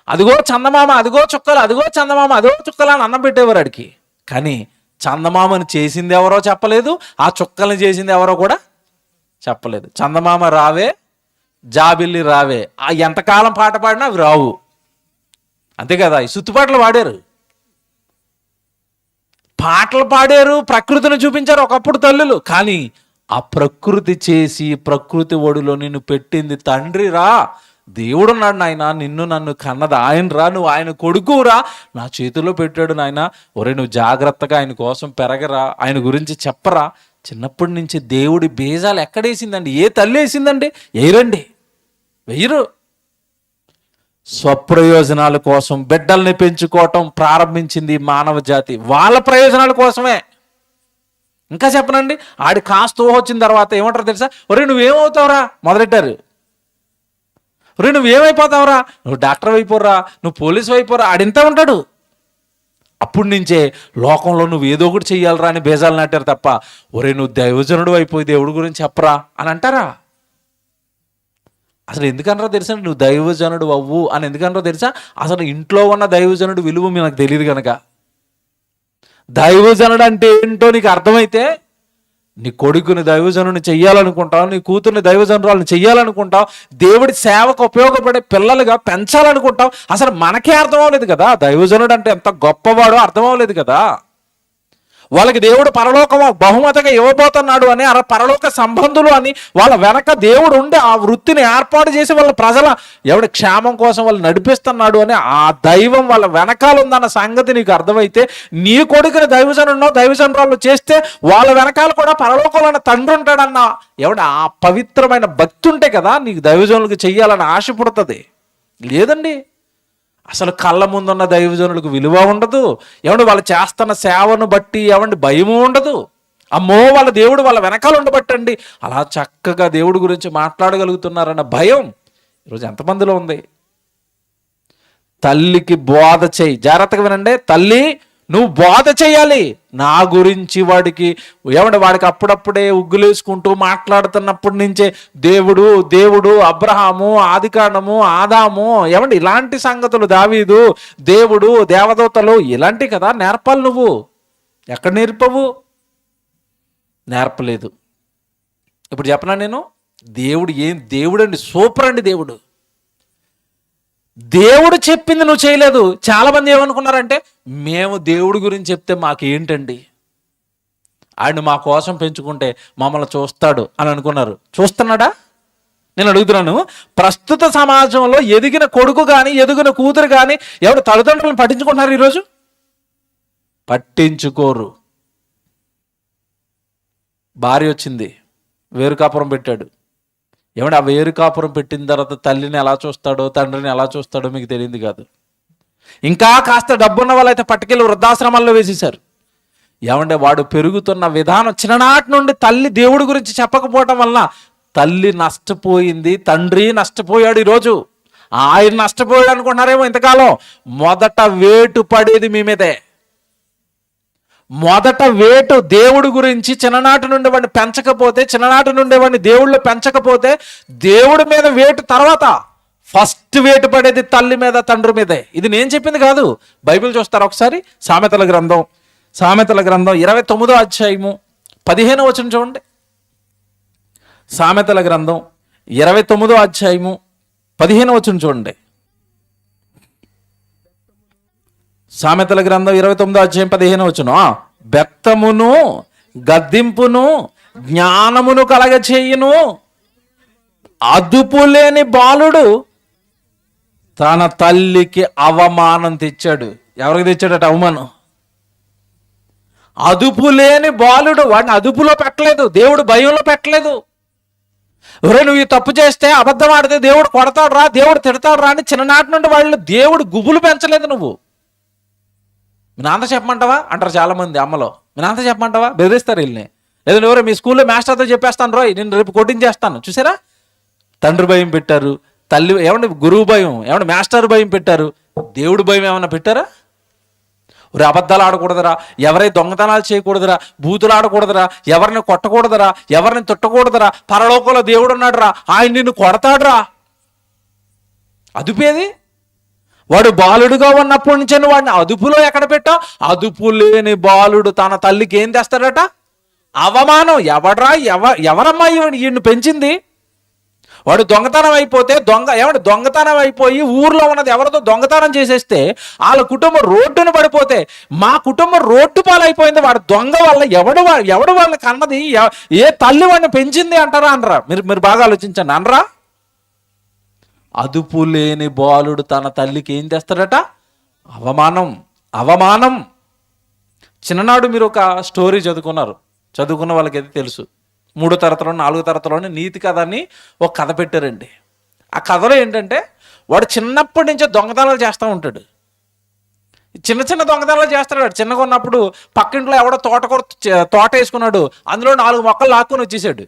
S1: అదిగో చందమామ, అదిగో చుక్కలు, అదిగో చందమామ, అదిగో చుక్కలు అని అన్నం పెట్టేవారు ఆడికి. కానీ చందమామని చేసింది ఎవరో చెప్పలేదు, ఆ చుక్కల్ని చేసింది ఎవరో కూడా చెప్పలేదు. చందమామ రావే, జాబిల్లి రావే, ఆ ఎంతకాలం పాట పాడినా అవి రావు, అంతే కదా? ఈ సుత్తుపాటలు పాటలు పాడారు, ప్రకృతిని చూపించారు ఒకప్పుడు తల్లులు. కానీ ఆ ప్రకృతి చేసి ప్రకృతి ఒడిలో నిన్ను పెట్టింది తండ్రిరా. దేవుడున్నాడు నాయన, నిన్ను నన్ను కన్నది ఆయనరా, నువ్వు ఆయన కొడుకురా, నా చేతిలో పెట్టాడు నాయన. ఒరే నువ్వు జాగ్రత్తగా ఆయన కోసం పెరగరా, ఆయన గురించి చెప్పరా. చిన్నప్పటి నుంచి దేవుడి బీజాలు ఎక్కడేసిందండి? ఏ తల్లి వేసిందండి? వెయ్యరు. స్వప్రయోజనాల కోసం బిడ్డల్ని పెంచుకోవటం ప్రారంభించింది మానవ జాతి, వాళ్ళ ప్రయోజనాల కోసమే. ఇంకా చెప్పనండి, ఆడి కాస్త వచ్చిన తర్వాత ఏమంటారు తెలుసా? ఒరే నువ్వేమవుతావురా మొదలెట్టారు. ఒరే నువ్వేమైపోతావురా, నువ్వు డాక్టర్ అయిపోరా, నువ్వు పోలీసు అయిపోరా. ఆడింత ఉంటాడు. అప్పటి నుంచే లోకంలో నువ్వు ఏదో ఒకటి చెయ్యాలరా అని బేజాలు నాటారు తప్ప, ఒరే నువ్వు దైవజనుడు అయిపోయి దేవుడి గురించి చెప్పరా అని అంటారా? అసలు ఎందుకన్నారో తెలుసా? నువ్వు దైవజనుడు అవ్వు అని ఎందుకన్నారో తెలుసా? అసలు ఇంట్లో ఉన్న దైవజనుడు విలువ నాకు తెలియదు కనుక. దైవజనుడు అంటే ఏంటో నీకు అర్థమైతే నీ కొడుకుని దైవజనుని చెయ్యాలనుకుంటావు, నీ కూతుర్ని దైవజనురాలను చెయ్యాలనుకుంటావు, దేవుడి సేవకు ఉపయోగపడే పిల్లలుగా పెంచాలనుకుంటావు. అసలు మనకే అర్థం అవ్వలేదు కదా దైవజనుడు అంటే ఎంత గొప్పవాడో అర్థం అవ్వలేదు కదా. వాళ్ళకి దేవుడు పరలోకం బహుమతిగా ఇవ్వబోతున్నాడు అని పరలోక సంబంధులు అని వాళ్ళ వెనక దేవుడు ఉండి ఆ వృత్తిని ఏర్పాటు చేసి వాళ్ళ ప్రజల ఎవడి క్షేమం కోసం వాళ్ళు నడిపిస్తున్నాడు అని ఆ దైవం వాళ్ళ వెనకాల ఉందన్న సంగతి నీకు అర్థమైతే, నీ కొడుకుని దైవజనున్నో దైవజనురాలు చేస్తే వాళ్ళ వెనకాల కూడా పరలోకంలో తండ్రి ఉంటాడన్న ఎవడ ఆ పవిత్రమైన భక్తి ఉంటే కదా నీకు దైవజనులకు చెయ్యాలని ఆశ పుడుతుంది. లేదండి, అసలు కళ్ళ ముందున్న దైవజనులకు విలువ ఉండదు. ఏమంటే వాళ్ళు చేస్తున్న సేవను బట్టి ఏమండి భయము ఉండదు. అమ్మో వాళ్ళ దేవుడు వాళ్ళ వెనకాల ఉండబట్టండి అలా చక్కగా దేవుడి గురించి మాట్లాడగలుగుతున్నారన్న భయం ఈరోజు ఎంతమందిలో ఉంది. తల్లికి బోధ చేయి, జాగ్రత్తగా వినండి, తల్లి నువ్వు బోధ చేయాలి నా గురించి. వాడికి అప్పుడప్పుడే ఉగ్గులేసుకుంటూ మాట్లాడుతున్నప్పటి నుంచే దేవుడు దేవుడు అబ్రహాము, ఆదికాండము, ఆదాము, ఏమండి ఇలాంటి సంగతులు, దావీదు, దేవుడు, దేవదూతలు ఇలాంటి కదా నేర్పాలి. నువ్వు ఎక్కడ నేర్పవు? నేర్పలేదు. ఇప్పుడు చెప్పనా నేను, దేవుడు అండి, సూపర్ అండి దేవుడు. దేవుడు చెప్పింది నువ్వు చేయలేదు. చాలామంది ఏమనుకున్నారంటే, మేము దేవుడి గురించి చెప్తే మాకేంటండి, ఆయన మా కోసం పెంచుకుంటే మమ్మల్ని చూస్తాడు అని అనుకున్నారు. చూస్తున్నాడా? నేను అడుగుతున్నాను, ప్రస్తుత సమాజంలో ఎదిగిన కొడుకు కానీ ఎదిగిన కూతురు కానీ ఎవరు తల్లిదండ్రులను పట్టించుకుంటున్నారు? ఈరోజు పట్టించుకోరు. భార్య వచ్చింది, వేరు కాపురం పెట్టాడు. ఏమంటే ఆ వేరు కాపురం పెట్టిన తర్వాత తల్లిని ఎలా చూస్తాడో తండ్రిని ఎలా చూస్తాడో మీకు తెలియదు కాదు. ఇంకా కాస్త డబ్బున్న వాళ్ళైతే పట్టుకెళ్ళి వృద్ధాశ్రమాల్లో వేసేశారు. ఏమంటే వాడు పెరుగుతున్న విధానం చిన్ననాటి నుండి తల్లి దేవుడి గురించి చెప్పకపోవటం వలన తల్లి నష్టపోయింది, తండ్రి నష్టపోయాడు. ఈరోజు ఆయన నష్టపోయాడు అనుకుంటున్నారేమో ఇంతకాలం. మొదట వేటు పడేది మీ మీదే. మొదట వేటు దేవుడి గురించి చిన్ననాటి నుండి వాడిని పెంచకపోతే, చిన్ననాటి నుండి వాడిని దేవుళ్ళు పెంచకపోతే దేవుడి మీద వేటు తర్వాత ఫస్ట్ వేటు పడేది తల్లి మీద, తండ్రి మీదే. ఇది నేను చెప్పింది కాదు, బైబిల్ చూస్తారు ఒకసారి. సామెతల గ్రంథం 29వ అధ్యాయము 15వ వచనం చూడండి. సామెతల గ్రంథం 29వ అధ్యాయము 15వ వచనం చూడండి. సామెతల గ్రంథం 29వ అధ్యాయం 15వ వచనం. బెత్తమును గద్దింపును జ్ఞానమును కలగచేయును, అదుపు లేని బాలుడు తన తల్లికి అవమానం తెచ్చాడు. ఎవరికి తెచ్చాడట అవమానం? అదుపు లేని బాలుడు. వాడిని అదుపులో పెట్టలేదు, దేవుడు భయంలో పెట్టలేదు. నువ్వు ఈ తప్పు చేస్తే, అబద్ధం ఆడితే దేవుడు కొడతాడు రా, దేవుడు తిడతాడు రా అని చిన్ననాటి నుండి వాళ్ళు దేవుడు గుబులు పెంచలేదు. నువ్వు మీ నాన్న చెప్పమంటావా అంటారు చాలామంది అమ్మలో. మీ నాన్న చెప్పమంటావా బెదిరిస్తారు వీళ్ళని. లేదంటే ఎవరో మీ స్కూల్లో మాస్టర్తో చెప్పేస్తాను రోయ్ నేను రేపు కొట్టించేస్తాను. చూసారా, తండ్రి భయం పెట్టారు, తల్లి ఏమంటే గురువు భయం, ఏమంటే మాస్టర్ భయం పెట్టారు. దేవుడు భయం ఏమన్నా పెట్టారా? ఒరే అబద్ధాలు ఆడకూడదురా, ఎవరై దొంగతనాలు చేయకూడదురా, బూతులు ఆడకూడదురా, ఎవరిని కొట్టకూడదురా, ఎవరిని తిట్టకూడదురా, పరలోకంలో దేవుడు ఉన్నాడురా, ఆయన నిన్ను కొడతాడురా. అదుపేది? వాడు బాలుడుగా ఉన్నప్పటి నుంచే వాడిని అదుపులో ఎక్కడ పెట్టావు? అదుపు లేని బాలుడు తన తల్లికి ఏం తెస్తాడట? అవమానం. ఎవరమ్మా ఈయన్ని పెంచింది? వాడు దొంగతనం అయిపోతే దొంగతనం అయిపోయి ఊర్లో ఉన్నది ఎవరితో దొంగతనం చేసేస్తే వాళ్ళ కుటుంబం రోడ్డును పడిపోతే, మా కుటుంబం రోడ్డు పాలైపోయింది వాడు దొంగ వల్ల. ఎవడు వాళ్ళని కన్నది? ఏ తల్లి వాడిని పెంచింది అంటారా? అనరా? మీరు బాగా ఆలోచించండి. అనరా? అదుపు లేని బాలుడు తన తల్లికి ఏం తెస్తాడట? అవమానం. చిన్ననాడు మీరు ఒక స్టోరీ చదువుకున్న వాళ్ళకి అయితే తెలుసు. 3వ తరగతిలో 4వ తరగతిలోనే నీతి కథ అని ఒక కథ పెట్టారండి. ఆ కథలో ఏంటంటే వాడు చిన్నప్పటి నుంచే దొంగతనాలు చేస్తూ ఉంటాడు. చిన్న దొంగతనాలు చేస్తాడు. చిన్నగా ఉన్నప్పుడు పక్కింట్లో ఎవడో తోట వేసుకున్నాడు, అందులో 4 మొక్కలు లాక్కొని వచ్చేసాడు.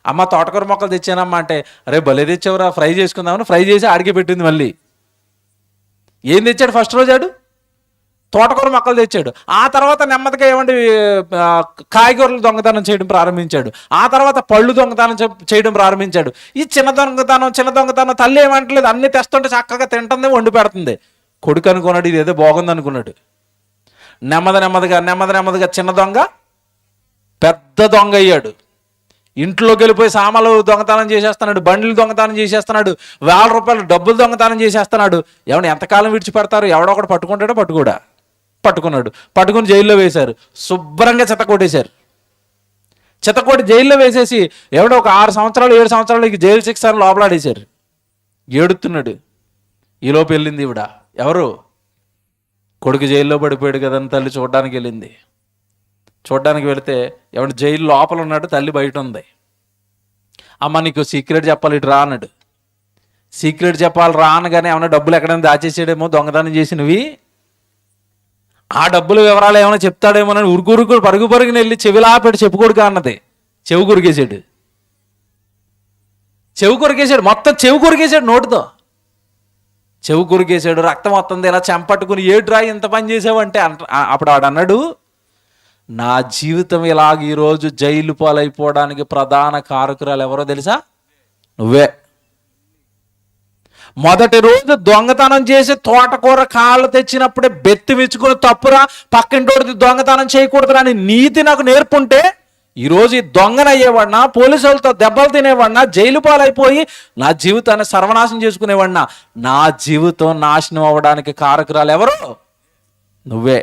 S1: అమ్మ తోటకూర మొక్కలు తెచ్చానమ్మా అంటే, అరే భలే తెచ్చావురా, ఫ్రై చేసుకుందామని ఫ్రై చేసి ఆడికి పెట్టింది. మళ్ళీ ఏం తెచ్చాడు? ఫస్ట్ రోజు ఆడు తోటకూర మొక్కలు తెచ్చాడు. ఆ తర్వాత నెమ్మదిగా ఏమంటే కాయగూరలు దొంగతనం చేయడం ప్రారంభించాడు. ఆ తర్వాత పళ్ళు దొంగతనం చేయడం ప్రారంభించాడు. ఈ చిన్న దొంగతనం తల్లి ఏమంటలేదు, అన్ని తెస్తుంటే చక్కగా తింటుంది, వండి పెడుతుంది. కొడుకు అనుకున్నాడు ఇది ఏదో బాగుంది అనుకున్నాడు. నెమ్మదిగా చిన్న దొంగ పెద్ద దొంగ అయ్యాడు. ఇంట్లోకి వెళ్ళిపోయి సామాన్లు దొంగతనం చేసేస్తున్నాడు, బండ్లు దొంగతనం చేసేస్తున్నాడు, ₹1000 డబ్బులు దొంగతనం చేసేస్తున్నాడు. ఏమన్నా ఎంతకాలం విడిచిపెడతారు? ఎవడొకడు పట్టుకుంటాడో పట్టుకోడా? పట్టుకుని జైల్లో వేశారు. శుభ్రంగా చెత్తకొట్టి జైల్లో వేసేసి ఎవడో ఒక 6 సంవత్సరాలు 7 సంవత్సరాలు జైలు శిక్ష లోపలాడేశారు. ఏడుతున్నాడు. ఈలోపు వెళ్ళింది ఈవిడ. ఎవరు? కొడుకు జైల్లో పడిపోయాడు కదని తల్లి చూడడానికి వెళ్ళింది. చూడడానికి వెళితే ఎవడు జైలు లోపల ఉన్నాడు, తల్లి బయట ఉంది. అమ్మ నీకు సీక్రెట్ చెప్పాలి, ఇటు రా అన్నాడు. సీక్రెట్ చెప్పాలి రా అనగానే ఏమన్నా డబ్బులు ఎక్కడైనా దాచేసాడేమో, దొంగతనం చేసినవి, ఆ డబ్బుల వివరాలు ఏమైనా చెప్తాడేమోనని ఉరుకురుకులు పరుగుని వెళ్ళి చెవిలాపెట్టి చెప్పుకోడుగా అన్నది. చెవి కొరికేసాడు. మొత్తం చెవి కొరికేసాడు. నోటితో చెవి కొరికేసాడు. రక్తం వస్తుంది. ఇలా చెంపట్టుకుని ఏడ్రా ఇంత పని చేసావంటే అప్పుడు ఆడు అన్నాడు, నా జీవితం ఇలాగ ఈరోజు జైలు పాలైపోవడానికి ప్రధాన కారకురాలు ఎవరో తెలుసా? నువ్వే. మొదటి రోజు దొంగతనం చేసి తోటకూర కాళ్ళు తెచ్చినప్పుడే బెత్తి విచ్చుకుని తప్పురా, పక్కింటోడిది దొంగతనం చేయకూడదురా అని నీతి నాకు నేర్పుంటే ఈరోజు ఈ దొంగనయ్యేవాడినా, పోలీసులతో దెబ్బలు తినేవాడినా, జైలు పాలైపోయి నా జీవితాన్ని సర్వనాశనం చేసుకునేవాడినా. నా జీవితం నాశనం అవ్వడానికి కారకురాలు ఎవరు? నువ్వే.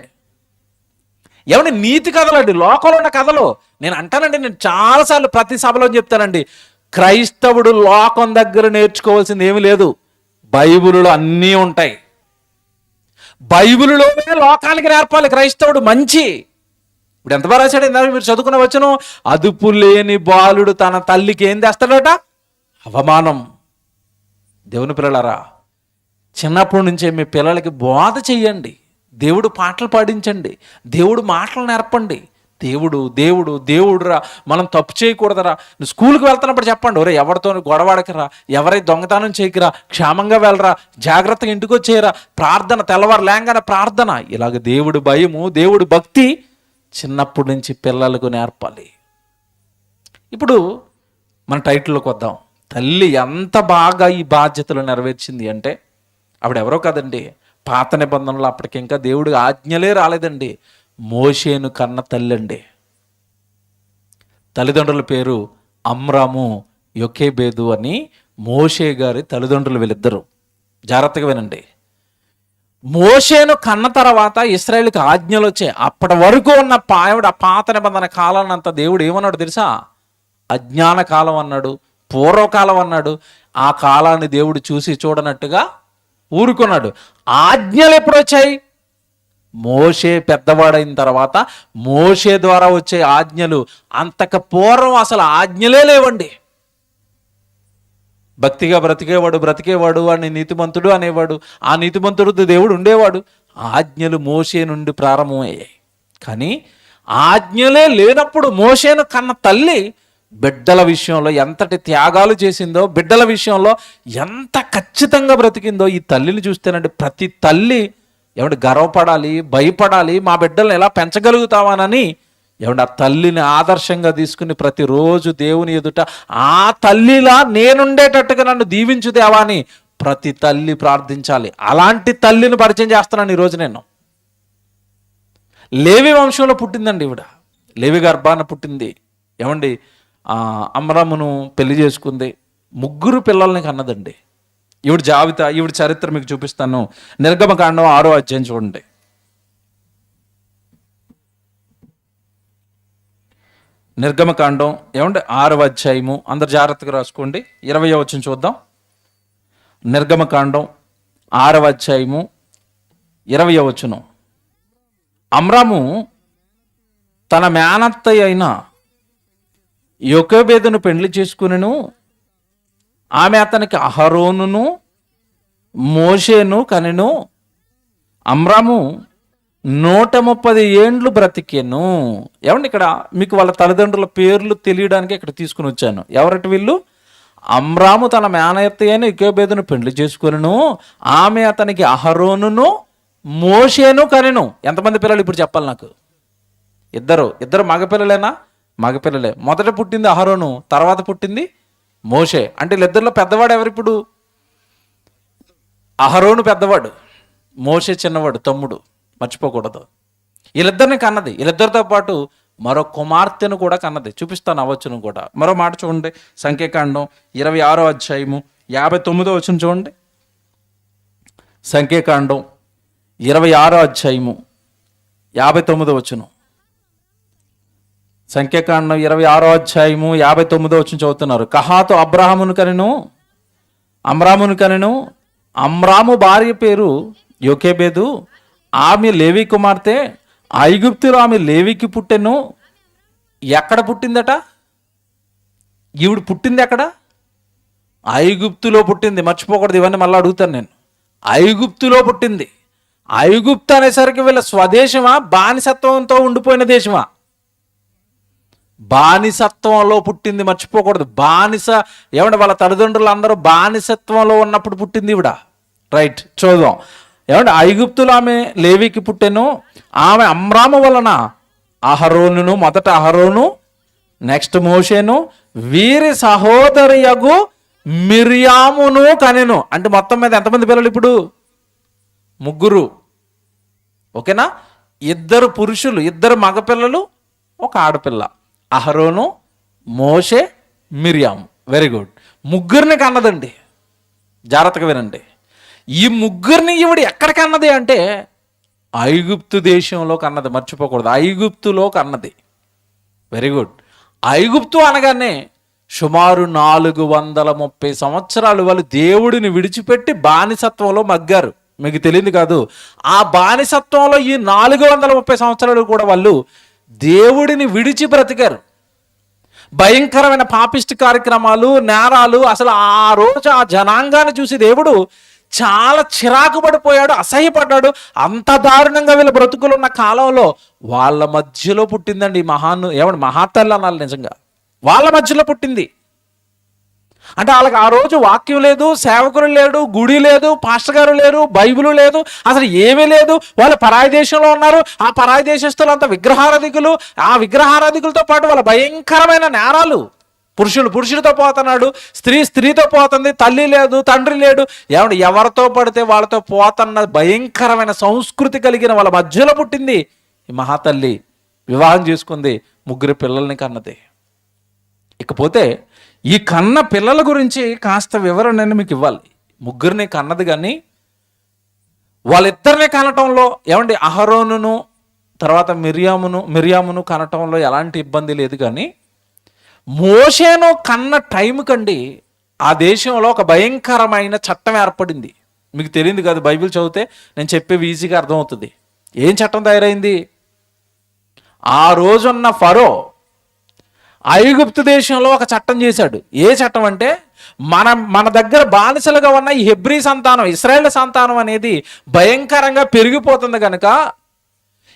S1: ఏమన్నా నీతి కథలు అండి, లోకంలో ఉన్న కథలు. నేను అంటానండి, నేను చాలాసార్లు ప్రతి సభలో చెప్తానండి, క్రైస్తవుడు లోకం దగ్గర నేర్చుకోవాల్సింది ఏమీ లేదు. బైబిల్లో అన్నీ ఉంటాయి. బైబిల్లోనే లోకానికి నేర్పాలి క్రైస్తవుడు. మంచి ఇప్పుడు ఎంత బాగా రాశాడు ఇందాక మీరు చదువుకున్న వచ్చును, అదుపు లేని బాలుడు తన తల్లికి ఏం తెస్తాడట? అవమానం. దేవుని పిల్లలారా, చిన్నప్పటి నుంచే మీ పిల్లలకి బోధ చెయ్యండి. దేవుడు పాటలు పాడించండి. దేవుడు మాటలు నేర్పండి. దేవుడురా, మనం తప్పు చేయకూడదురా. నువ్వు స్కూల్కి వెళ్తున్నప్పుడు చెప్పండి, ఒరే ఎవరితో గొడవాడకరా, ఎవరై దొంగతనం చేయకరా, క్షేమంగా వెళ్ళరా, జాగ్రత్తగా ఇంటికి వచ్చేయరా, ప్రార్థన, తెల్లవారు లేంగానే ప్రార్థన. ఇలాగ దేవుడు భయము, దేవుడు భక్తి చిన్నప్పటి నుంచి పిల్లలకు నేర్పాలి. ఇప్పుడు మన టైటిల్లోకి వద్దాం. తల్లి ఎంత బాగా ఈ బాధ్యతలు నెరవేర్చింది అంటే ఆవిడెవరో కాదండి, పాత నిబంధనలు అప్పటికి ఇంకా దేవుడి ఆజ్ఞలే రాలేదండి. మోషేను కన్న తల్లి అండి. తల్లిదండ్రుల పేరు అమ్రాము, యొకేబేదు అని మోషే గారి తల్లిదండ్రులు వీళ్ళిద్దరు. జాగ్రత్తగా వినండి. మోషేను కన్న తర్వాత ఇశ్రాయేలుకి ఆజ్ఞలు వచ్చాయి. అప్పటి వరకు ఉన్న పాత నిబంధన కాలాన్నంతా దేవుడు ఏమన్నాడు తెలుసా? అజ్ఞాన కాలం అన్నాడు, పూర్వకాలం అన్నాడు. ఆ కాలాన్ని దేవుడు చూసి చూడనట్టుగా ఊరుకున్నాడు. ఆజ్ఞలు ఎప్పుడు వచ్చాయి? మోషే పెద్దవాడైన తర్వాత మోషే ద్వారా వచ్చే ఆజ్ఞలు. అంతకు పూర్వం అసలు ఆజ్ఞలే లేవండి. భక్తిగా బ్రతికేవాడు అని నీతిమంతుడు అనేవాడు. ఆ నీతిమంతుడు దేవుడు ఉండేవాడు. ఆజ్ఞలు మోషే నుండి ప్రారంభమయ్యాయి. కానీ ఆజ్ఞలే లేనప్పుడు మోషేను కన్న తల్లి బిడ్డల విషయంలో ఎంతటి త్యాగాలు చేసిందో, బిడ్డల విషయంలో ఎంత ఖచ్చితంగా బ్రతికిందో ఈ తల్లిని చూస్తేనండి ప్రతి తల్లి ఏమంటే గర్వపడాలి, భయపడాలి. మా బిడ్డలను ఎలా పెంచగలుగుతావానని ఏమంటే ఆ తల్లిని ఆదర్శంగా తీసుకుని ప్రతిరోజు దేవుని ఎదుట ఆ తల్లిలా నేనుండేటట్టుగా నన్ను దీవించు దేవా అని ప్రతి తల్లి ప్రార్థించాలి. అలాంటి తల్లిని పరిచయం చేస్తున్నాను ఈరోజు నేను. లేవి వంశంలో పుట్టిందండి ఈవిడ. లేవి గర్భాన పుట్టింది. ఏమండి, అమ్రామును పెళ్లి చేసుకుంది. 3 పిల్లల్ని కన్నదండి. ఈవిడ చరిత్ర మీకు చూపిస్తాను. నిర్గమకాండం 6వ అధ్యాయం చూడండి. నిర్గమకాండం 6వ అధ్యాయము, అందరు జాగ్రత్తగా రాసుకోండి. 20వ వచనం చూద్దాం. నిర్గమకాండం 6వ అధ్యాయము 20వ వచనం. అమ్రాము తన మేనత్తయ్య అయిన యొకేబేదును పెండ్లి చేసుకునెను. ఆమె అతనికి అహరోనును మోషేను కనెను. అమ్రాము 130 ఏండ్లు బ్రతికెను. ఏమండి, ఇక్కడ మీకు వాళ్ళ తల్లిదండ్రుల పేర్లు తెలియడానికి ఇక్కడ తీసుకుని వచ్చాను. ఎవరటి వీళ్ళు? అమ్రాము తన మేనత్త అయిన యొకేబేదును పెండ్లి చేసుకునెను. ఆమె అతనికి అహరోనును మోషేను కనెను. ఎంతమంది పిల్లలు ఇప్పుడు చెప్పాలి నాకు? ఇద్దరు మగపిల్లలేనా? మగపిల్లలే. మొదట పుట్టింది అహరోను, తర్వాత పుట్టింది మోషే. అంటే వీళ్ళిద్దరిలో పెద్దవాడు ఎవరు ఇప్పుడు? అహరోను పెద్దవాడు, మోషే చిన్నవాడు, తమ్ముడు. మర్చిపోకూడదు. వీళ్ళిద్దరిని కన్నది. వీళ్ళిద్దరితో పాటు మరో కుమార్తెను కూడా కన్నది. చూపిస్తాను అవ్వచ్చును కూడా. మరో మాట చూడండి, సంఖ్యాకాండం 26వ అధ్యాయము 59వ వచనం చూడండి. సంఖ్యాకాండం 26వ అధ్యాయము 59 సంఖ్యాకాండం 26 చదువుతున్నారు. కహాతు అబ్రాహామును కనెను, అమ్రామును కనెను. అమ్రాము భార్య పేరు యోకేబేదు, ఆమె లేవి కుమార్తె. ఐగుప్తులో ఆమె లేవికి పుట్టెను. ఎక్కడ పుట్టిందట? ఈవిడ పుట్టింది ఎక్కడ? ఐగుప్తులో పుట్టింది. మర్చిపోకూడదు, ఇవన్నీ మళ్ళీ అడుగుతాను నేను. ఐగుప్తులో పుట్టింది. ఐగుప్తు అనేసరికి వీళ్ళ స్వదేశమా, బానిసత్వంతో ఉండిపోయిన దేశమా? బానిసత్వంలో పుట్టింది, మర్చిపోకూడదు. బానిస ఏమంటే వాళ్ళ తల్లిదండ్రులు అందరూ బానిసత్వంలో ఉన్నప్పుడు పుట్టింది ఇవిడ. రైట్, చూద్దాం. ఏమంటే ఐగుప్తులో ఆమె లేవికి పుట్టెను. ఆమె అమ్రాము వలన అహరోనును, మొదట అహరోను, నెక్స్ట్ మోషేను, వీరి సహోదరియగు మిర్యామును కనెను. అంటే మొత్తం మీద ఎంతమంది పిల్లలు ఇప్పుడు? 3. ఓకేనా? 2 పురుషులు, 2 మగపిల్లలు, 1 ఆడపిల్ల. అహరోను, మోషే, మిర్యాము. Very good. 3 కన్నదండి. జాగ్రత్తగా వినండి. ఈ 3 ఈవిడ ఎక్కడ కన్నది అంటే ఐగుప్తు దేశంలో కన్నది. మర్చిపోకూడదు, ఐగుప్తులో కన్నది. Very good. ఐగుప్తు అనగానే సుమారు 430 సంవత్సరాలు వాళ్ళు దేవుడిని విడిచిపెట్టి బానిసత్వంలో మగ్గారు. మీకు తెలియదు కాదు. ఆ బానిసత్వంలో ఈ 430 సంవత్సరాలు కూడా వాళ్ళు దేవుడిని విడిచి బ్రతికారు. భయంకరమైన పాపిష్టి కార్యక్రమాలు, నేరాలు. అసలు ఆ రోజు ఆ జనాంగాన్ని చూసి దేవుడు చాలా చిరాకు పడిపోయాడు, అసహ్యపడ్డాడు. అంత దారుణంగా వీళ్ళ బ్రతుకులు ఉన్న కాలంలో వాళ్ళ మధ్యలో పుట్టిందండి ఈ మహాతల్లి అనాలి. నిజంగా వాళ్ళ మధ్యలో పుట్టింది. అంటే వాళ్ళకి ఆ రోజు వాక్యం లేదు, సేవకులు లేడు, గుడి లేదు, పాస్టర్ గారు లేరు, బైబిల్ లేదు, అసలు ఏమీ లేదు. వాళ్ళు పరాయి దేశంలో ఉన్నారు. ఆ పరాయి దేశస్తులంతా విగ్రహారాధికులు. ఆ విగ్రహారాధికులతో పాటు వాళ్ళ భయంకరమైన నేరాలు. పురుషుడితో పోతున్నాడు, స్త్రీతో పోతుంది, తల్లి లేదు, తండ్రి లేడు. ఎవరితో పడితే వాళ్ళతో పోతున్న భయంకరమైన సంస్కృతి కలిగిన వాళ్ళ మధ్యలో పుట్టింది ఈ మహాతల్లి. వివాహం చేసుకుంది, 3 పిల్లల్ని కన్నది. ఇకపోతే ఈ కన్న పిల్లల గురించి కాస్త వివరణ మీకు ఇవ్వాలి. 3 కన్నది, కానీ వాళ్ళిద్దరిని కనటంలో అహరోనును తర్వాత మిర్యామును కనటంలో ఎలాంటి ఇబ్బంది లేదు. కానీ మోషేను కన్న టైం కండి ఆ దేశంలో ఒక భయంకరమైన చట్టం ఏర్పడింది. మీకు తెలియదు కాదు, బైబిల్ చదివితే నేను చెప్పేవి ఈజీగా అర్థమవుతుంది. ఏం చట్టం తయారైంది? ఆ రోజున్న ఫరో ఐగుప్తు దేశంలో ఒక చట్టం చేశాడు. ఏ చట్టం అంటే మన దగ్గర బానిసలుగా ఉన్న ఈ హెబ్రీ సంతానం, ఇశ్రాయేల్ సంతానం అనేది భయంకరంగా పెరిగిపోతుంది కనుక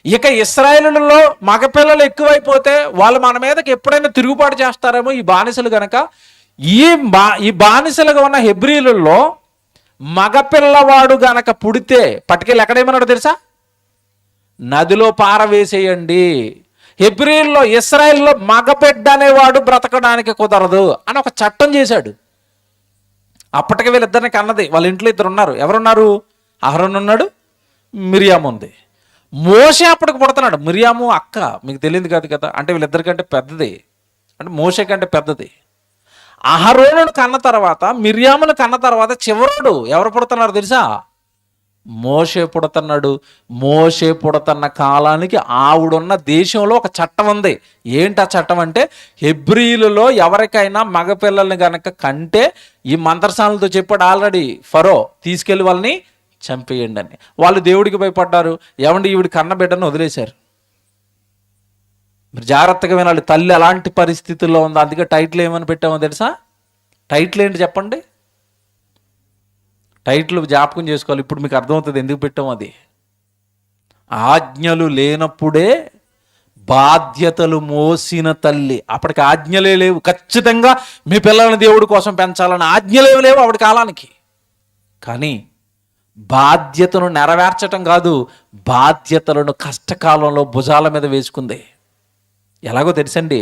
S1: ఇక ఇశ్రాయేలులలో మగపిల్లలు ఎక్కువైపోతే వాళ్ళు మన మీదకి ఎప్పుడైనా తిరుగుబాటు చేస్తారేమో ఈ బానిసలు కనుక ఈ బానిసలుగా ఉన్న హెబ్రీలలో మగపిల్లవాడు గనక పుడితే పట్టుకెళ్ళి ఎక్కడేమన్నాడు తెలుసా? నదిలో పారవేసేయండి. హెబ్రీల్లో ఇశ్రాయేల్లో మగబిడ్డ అనేవాడు బ్రతకడానికి కుదరదు అని ఒక చట్టం చేశాడు. అప్పటికి వీళ్ళిద్దరిని కన్నది. వాళ్ళ ఇంట్లో 2 ఉన్నారు. ఎవరున్నారు? అహరోను ఉన్నాడు, మిర్యాము ఉంది. మోషే అప్పటికి పుడుతున్నాడు. మిర్యాము అక్క, మీకు తెలియదు కాదు కదా. అంటే వీళ్ళిద్దరికంటే పెద్దది, అంటే మోషే కంటే పెద్దది. అహరోనును కన్న తర్వాత, మిర్యామును కన్న తర్వాత చివరుడు ఎవరు పుడుతున్నారు తెలుసా? మోషే పుడుతున్నాడు. మోషే పుడుతున్న కాలానికి ఆవిడున్న దేశంలో ఒక చట్టం ఉంది. ఏంటి ఆ చట్టం అంటే, హెబ్రీలలో ఎవరికైనా మగపిల్లల్ని గనక కంటే ఈ మంత్రసాలతో చెప్పాడు ఆల్రెడీ ఫరో, తీసుకెళ్లి వాళ్ళని చంపేయండి అని. వాళ్ళు దేవుడికి భయపడ్డారు. ఈవిడి కన్న బిడ్డను వదిలేశారు. మీరు జాగ్రత్తగా వినాలి. తల్లి ఎలాంటి పరిస్థితుల్లో ఉందో. అందుకే టైటిల్ ఏమని పెట్టామో తెలుసా? టైటిల్ ఏంటి చెప్పండి? టైటిల్ జ్ఞాపకం చేసుకోవాలి. ఇప్పుడు మీకు అర్థమవుతుంది ఎందుకు పెట్టాము అది. ఆజ్ఞలు లేనప్పుడే బాధ్యతలు మోసిన తల్లి. అప్పటికి ఆజ్ఞలే లేవు. ఖచ్చితంగా మీ పిల్లల్ని దేవుడి కోసం పెంచాలని ఆజ్ఞలేవు లేవు ఆవిడ కాలానికి. కానీ బాధ్యతను నెరవేర్చటం కాదు, బాధ్యతలను కష్టకాలంలో భుజాల మీద వేసుకుంది. ఎలాగో తెలుసండి,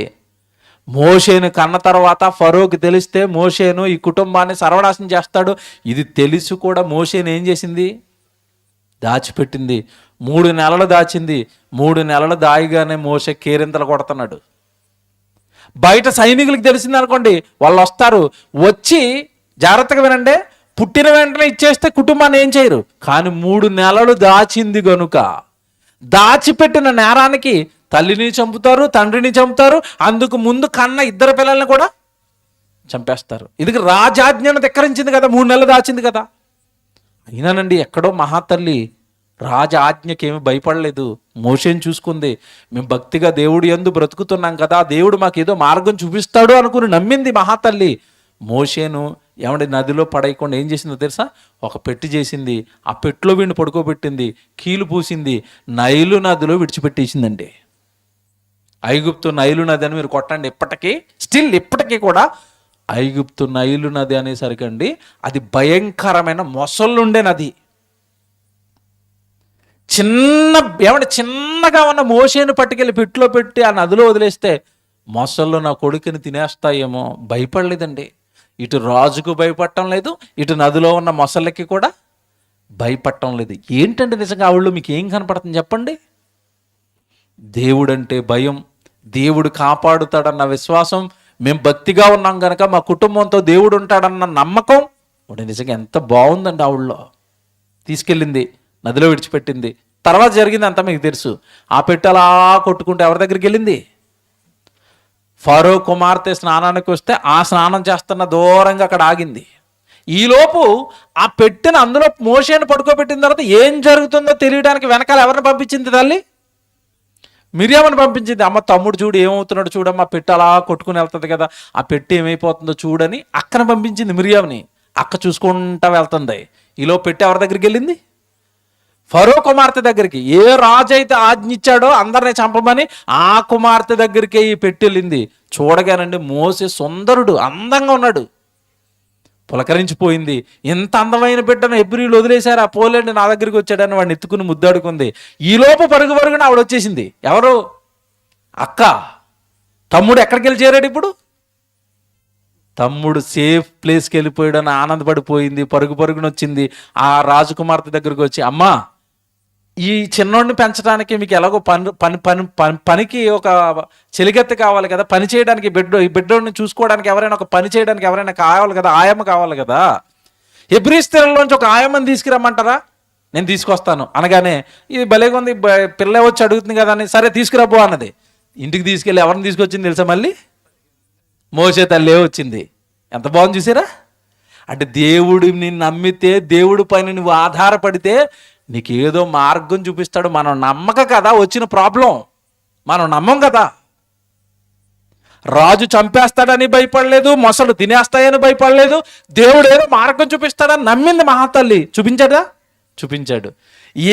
S1: మోషేను కన్న తర్వాత ఫరోకి తెలిస్తే మోషేను ఈ కుటుంబాన్ని సర్వనాశనం చేస్తాడు. ఇది తెలుసు కూడా మోషేను ఏం చేసింది? దాచిపెట్టింది. 3 నెలలు దాచింది. 3 నెలలు దాయిగానే మోషే కేరింతలు కొడుతున్నాడు. బయట సైనికులకు తెలిసింది అనుకోండి, వాళ్ళు వస్తారు. వచ్చి జాగ్రత్తగా వినండి, పుట్టిన వెంటనే ఇచ్చేస్తే కుటుంబాన్ని ఏం చేయరు. కానీ 3 నెలలు దాచింది గనుక దాచిపెట్టిన నేరానికి తల్లిని చంపుతారు, తండ్రిని చంపుతారు, అందుకు ముందు కన్న ఇద్దరు పిల్లల్ని కూడా చంపేస్తారు. ఇది రాజాజ్ఞను ధిక్కరించింది కదా, 3 నెలలు దాచింది కదా. అయినానండి ఎక్కడో మహాతల్లి రాజ ఆజ్ఞకేమి భయపడలేదు. మోషేని చూసుకుంది. మేము భక్తిగా దేవుడు యందు బ్రతుకుతున్నాం కదా, దేవుడు మాకేదో మార్గం చూపిస్తాడు అనుకుని నమ్మింది మహాతల్లి. మోషేను నదిలో పడేయకుండా ఏం చేసిందో తెలుసా? ఒక పెట్టి చేసింది. ఆ పెట్టిలో వీడిని పడుకోబెట్టింది, కీలు పూసింది, నైలు నదిలో విడిచిపెట్టేసిందండి. ఐగుప్తు నైలు నది అని మీరు కొట్టండి, ఇప్పటికీ కూడా ఐగుప్తు నైలు నది అనేసరికి అండి అది భయంకరమైన మొసళ్ళుండే నది. చిన్నగా ఉన్న మోషేను పట్టుకెళ్ళి పెట్టిలో పెట్టి ఆ నదిలో వదిలేస్తే మొసళ్ళు నా కొడుకుని తినేస్తాయేమో భయపడలేదండి. ఇటు రాజుకు భయపడటం లేదు, ఇటు నదిలో ఉన్న మొసళ్ళకి కూడా భయపడటం లేదు. ఏంటంటే నిజంగా ఆవిడలో మీకు ఏం కనపడుతుంది చెప్పండి? దేవుడంటే భయం, దేవుడు కాపాడుతాడన్న విశ్వాసం, మేము భక్తిగా ఉన్నాం కనుక మా కుటుంబంతో దేవుడు ఉంటాడన్న నమ్మకం నిజంగా ఎంత బాగుందండి. ఆవిడలో తీసుకెళ్ళింది, నదిలో విడిచిపెట్టింది. తర్వాత జరిగింది అంతా మీకు తెలుసు. ఆ పెట్టి అలా కొట్టుకుంటే ఎవరి దగ్గరికి వెళ్ళింది? ఫరో కుమార్తె స్నానానికి వస్తే ఆ స్నానం చేస్తున్న దూరంగా అక్కడ ఆగింది. ఈలోపు ఆ పెట్టిన అందులో మోషేను పడుకోబెట్టిన తర్వాత ఏం జరుగుతుందో తెలియడానికి వెనకాల ఎవరిని పంపించింది తల్లి? మిరియామని పంపించింది. అమ్మ తమ్ముడు చూడు ఏమవుతున్నాడు చూడమ్మా, పెట్టి అలా కొట్టుకుని వెళ్తుంది కదా, ఆ పెట్టి ఏమైపోతుందో చూడని అక్కన పంపించింది మిరియామని. అక్క చూసుకుంటా వెళ్తుంది. ఈలో పెట్టి ఎవరి దగ్గరికి వెళ్ళింది? ఫరో కుమార్తె దగ్గరికి. ఏ రాజు అయితే ఆజ్ఞిచ్చాడో అందరినీ చంపమని ఆ కుమార్తె దగ్గరికే ఈ పెట్టి వెళ్ళింది. చూడగానండి మోసే సుందరుడు, అందంగా ఉన్నాడు. పులకరించిపోయింది. ఎంత అందమైన బిడ్డను హెబ్రీలు వదిలేశారు, ఆ పోలేండి నా దగ్గరికి వచ్చాడని వాడిని ఎత్తుకుని ముద్దాడుకుంది. ఈలోపు పరుగున ఆవిడ వచ్చేసింది. ఎవరు? అక్క. తమ్ముడు ఎక్కడికి వెళ్ళి చేరాడు ఇప్పుడు? తమ్ముడు సేఫ్ ప్లేస్కి వెళ్ళిపోయాడని ఆనందపడిపోయింది. పరుగున వచ్చింది. ఆ రాజకుమార్తె దగ్గరికి వచ్చి, అమ్మా ఈ చిన్నోడిని పెంచడానికి మీకు ఎలాగో పనికి ఒక చెలిగెత్త కావాలి కదా, పని చేయడానికి ఈ బిడ్డోడిని చూసుకోవడానికి ఎవరైనా ఒక పని చేయడానికి ఎవరైనా కావాలి కదా, ఆయమ్మ కావాలి కదా. హెబ్రీ స్త్రీలలోంచి ఒక ఆయమ్మని తీసుకురమ్మంటారా? నేను తీసుకొస్తాను అనగానే ఇది భలేగా ఉంది, పిల్ల వచ్చి అడుగుతుంది కదా అని, సరే తీసుకురాబో అన్నది. ఇంటికి తీసుకెళ్ళి ఎవరిని తీసుకొచ్చింది తెలుసా? మళ్ళీ మోసే తల్లే వచ్చింది. ఎంత బాగుంది చూసారా? అంటే దేవుడిని నమ్మితే, దేవుడి పైన నువ్వు ఆధారపడితే నీకేదో మార్గం చూపిస్తాడు. మనం నమ్మక కదా వచ్చిన ప్రాబ్లం, మనం నమ్మం కదా. రాజు చంపేస్తాడని భయపడలేదు, మొసలు తినేస్తాయని భయపడలేదు. దేవుడు ఏదో మార్గం చూపిస్తాడని నమ్మింది మహాతల్లి. చూపించాడు.